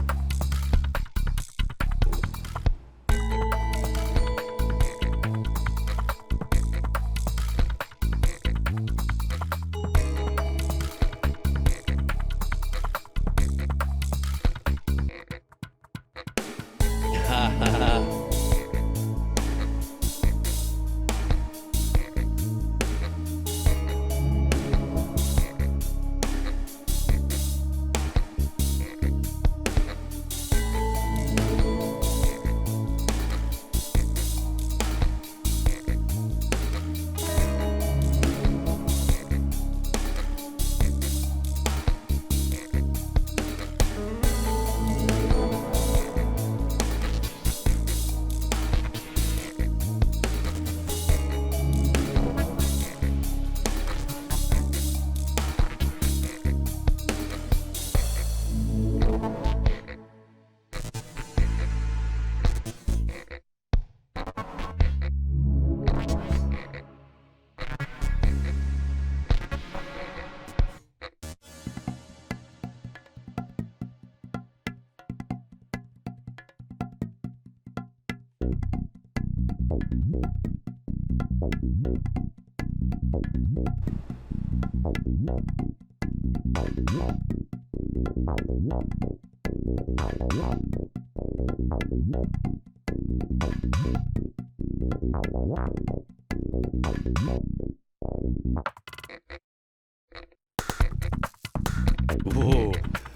Ooh,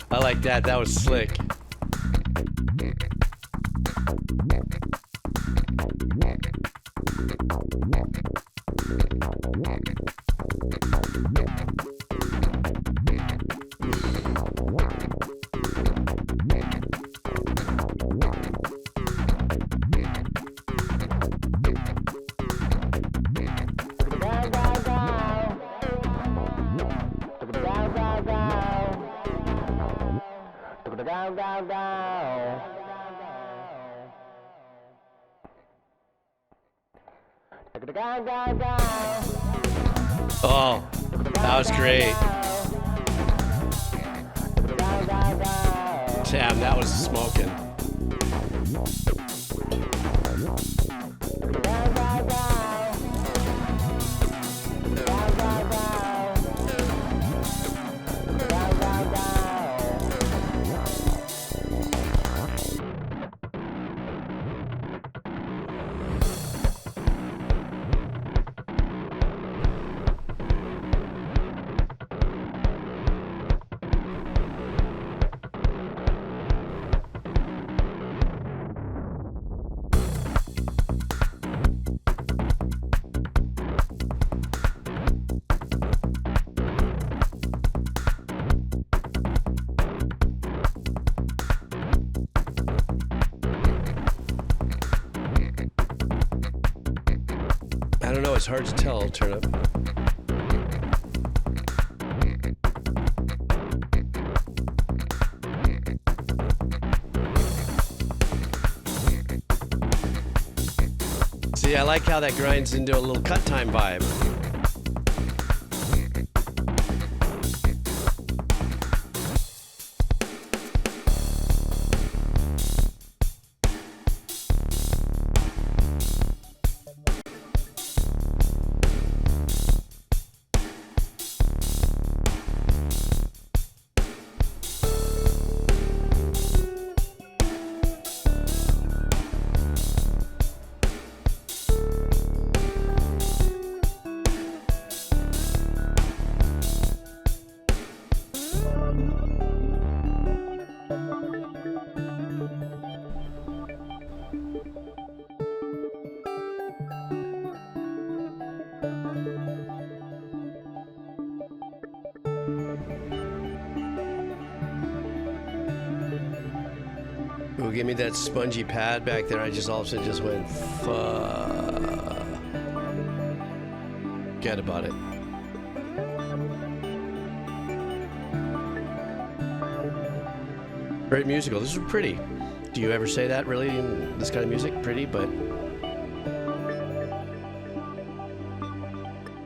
I like that. That was slick. Oh, that was great. Damn, that was smoking. I don't know, it's hard to tell, Turnip. See, I like how that grinds into a little cut time vibe. Ooh, give me that spongy pad back there. I just all of a sudden just went, fuck. Forget about it. Very musical. This is pretty. Do you ever say that really in this kind of music? Pretty, but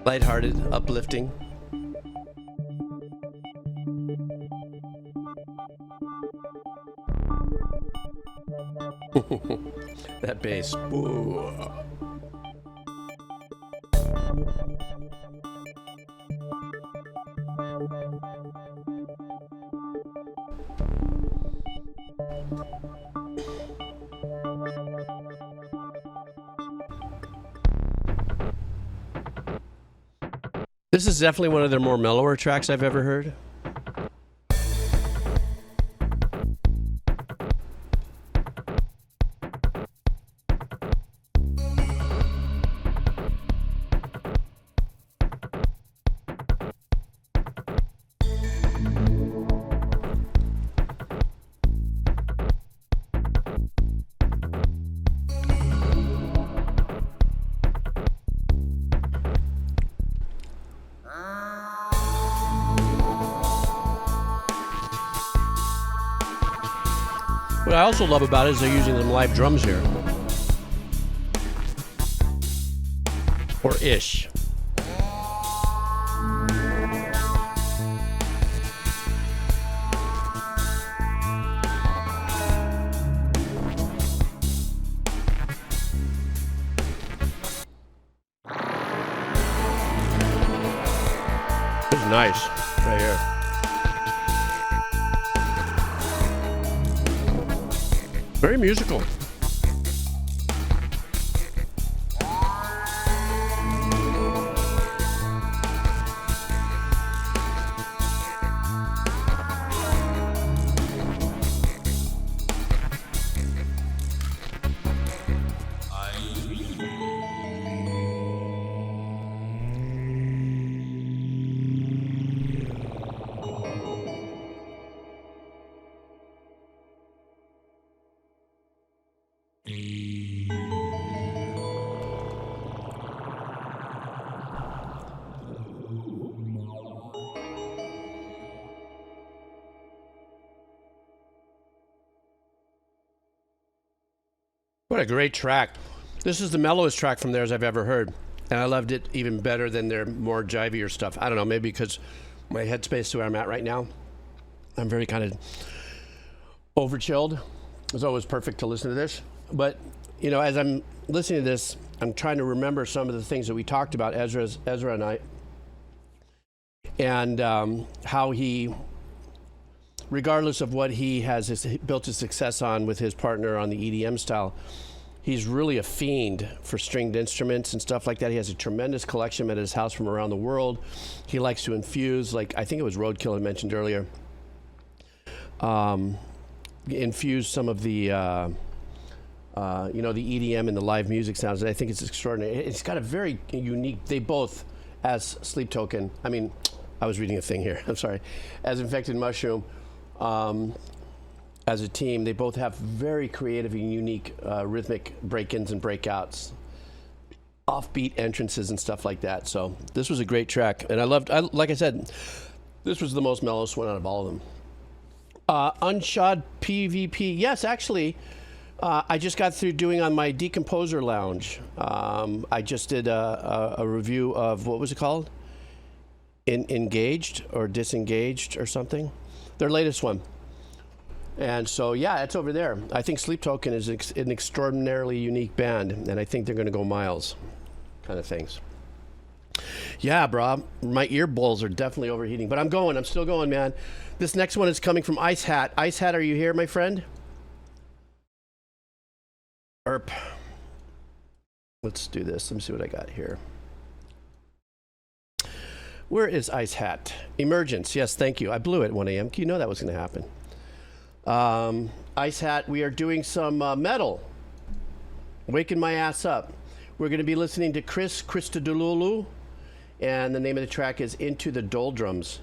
lighthearted, uplifting. That bass. Ooh. This is definitely one of their more mellower tracks I've ever heard. What I also love about it is they're using some live drums here. Or ish. is nice right here. Very musical. What a great track. This is the mellowest track from theirs I've ever heard. And I loved it even better than their more jivier stuff. I don't know, maybe because my headspace to where I'm at right now. I'm very kind of over chilled. It's always perfect to listen to this. But, you know, as I'm listening to this, I'm trying to remember some of the things that we talked about, Ezra and I, and how he, regardless of what he has built his success on with his partner on the EDM style, he's really a fiend for stringed instruments and stuff like that. He has a tremendous collection at his house from around the world. He likes to infuse, like I think it was Roadkill I mentioned earlier, infuse some of the, you know, the EDM and the live music sounds. And I think it's extraordinary. It's got a very unique, they both, as Sleep Token, I mean, I was reading a thing here, I'm sorry, as Infected Mushroom, as a team, they both have very creative and unique rhythmic break-ins and breakouts, offbeat entrances and stuff like that. So this was a great track, and like I said, this was the most mellowest one out of all of them. Unshod PvP, yes, actually, I just got through doing on my Decomposer Lounge. I just did a review of, what was it called? Engaged or Disengaged or something. Their latest one. And so, yeah, it's over there. I think Sleep Token is an extraordinarily unique band, and I think they're going to go miles, kind of things. Yeah, bro, my ear bowls are definitely overheating, but I'm still going, man. This next one is coming from Ice Hat. Ice Hat, are you here, my friend? Erp. Let's do this. Let me see what I got here. Where is Ice Hat? Emergence. Yes, thank you. I blew it at 1 a.m. You know that was going to happen. Ice Hat, we are doing some metal. Waking my ass up. We're going to be listening to Christodoulou, and the name of the track is Into the Doldrums.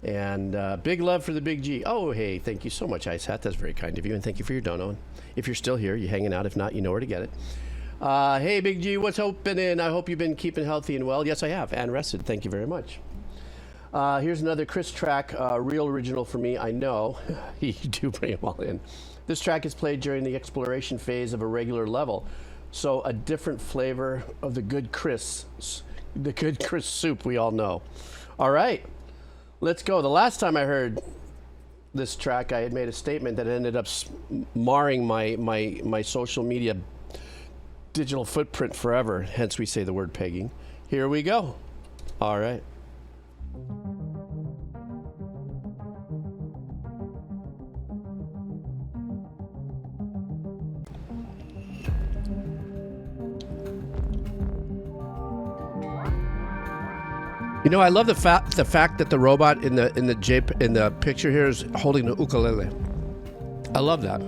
And big love for the Big G. Oh, hey, thank you so much, Ice Hat. That's very kind of you, and thank you for your dono. If you're still here, you're hanging out. If not, you know where to get it. Hey, Big G, what's happening? I hope you've been keeping healthy and well. Yes, I have, and rested. Thank you very much. Here's another Chris track, real original for me, I know. You do bring them all in. This track is played during the exploration phase of a regular level, so a different flavor of the good Chris soup we all know. All right, let's go. The last time I heard this track, I had made a statement that ended up marring my social media digital footprint forever, hence we say the word pegging. Here we go. All right. You know, I love the fact that the robot in the picture here is holding the ukulele. I love that.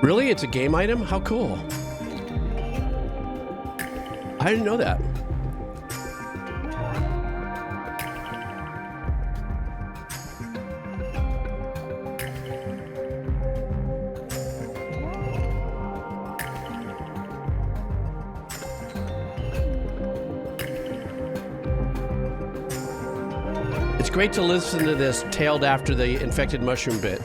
Really? It's a game item? How cool. I didn't know that. It's great to listen to this tailed after the Infected Mushroom bit.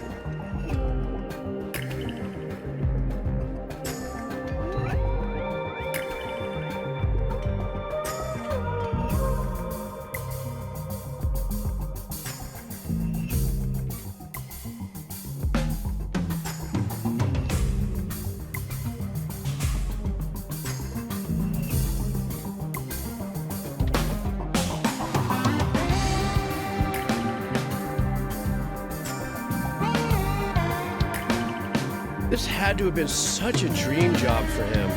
just had to have been such a dream job for him.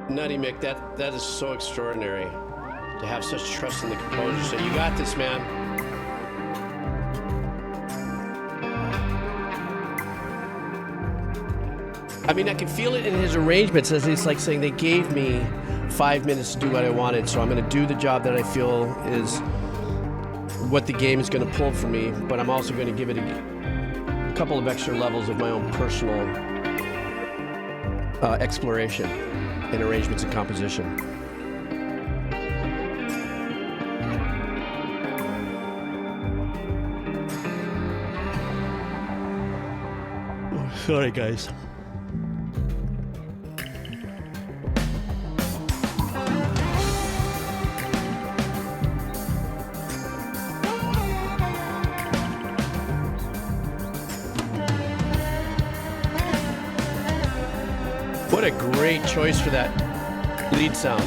Nutty Mick, that is so extraordinary to have such trust in the composer. So you got this, man. I mean, I can feel it in his arrangements as it's like saying they gave me 5 minutes to do what I wanted, so I'm going to do the job that I feel is what the game is going to pull for me, but I'm also going to give it a couple of extra levels of my own personal exploration in arrangements and composition. Sorry, guys. What a great choice for that lead sound.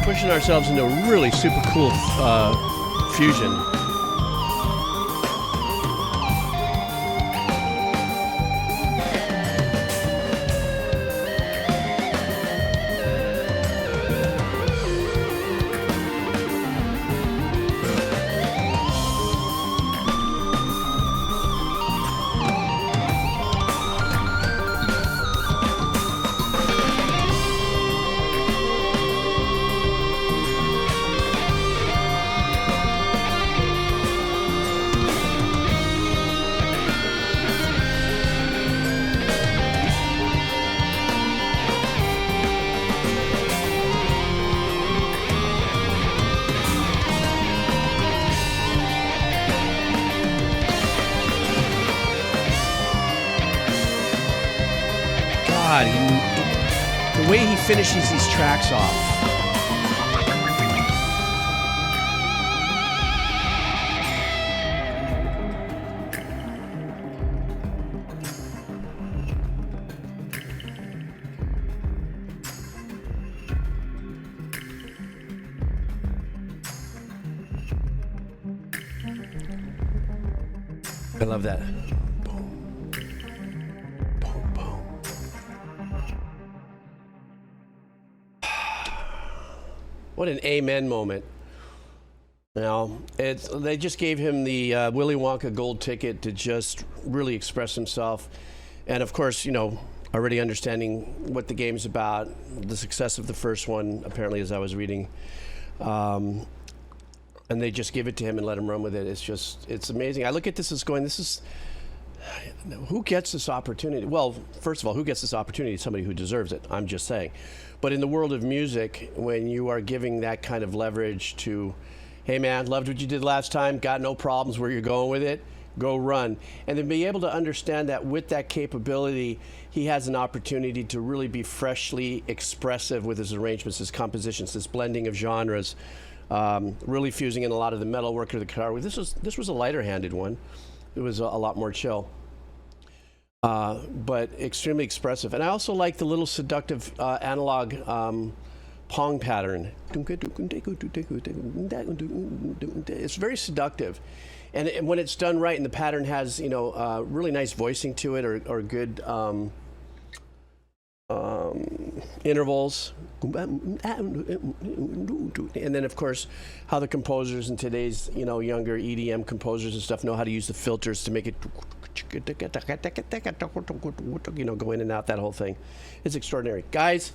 Pushing ourselves into a really super cool fusion. The way he finishes these tracks off. I love that. What an amen moment. You know, they just gave him the Willy Wonka gold ticket to just really express himself. And of course, you know, already understanding what the game's about, the success of the first one, apparently, as I was reading. And they just give it to him and let him run with it. It's amazing. I look at this as going, who gets this opportunity? Well, first of all, who gets this opportunity? Somebody who deserves it, I'm just saying. But in the world of music, when you are giving that kind of leverage to, hey man, loved what you did last time, got no problems where you're going with it, go run. And then be able to understand that with that capability, he has an opportunity to really be freshly expressive with his arrangements, his compositions, this blending of genres, really fusing in a lot of the metal work of the guitar. This was a lighter-handed one. It was a lot more chill. But extremely expressive. And I also like the little seductive analog pong pattern. It's very seductive. And when it's done right and the pattern has, you know, really nice voicing to it or good intervals. And then, of course, how the composers in today's, you know, younger EDM composers and stuff know how to use the filters to make it, you know, go in and out, that whole thing. It's extraordinary. Guys,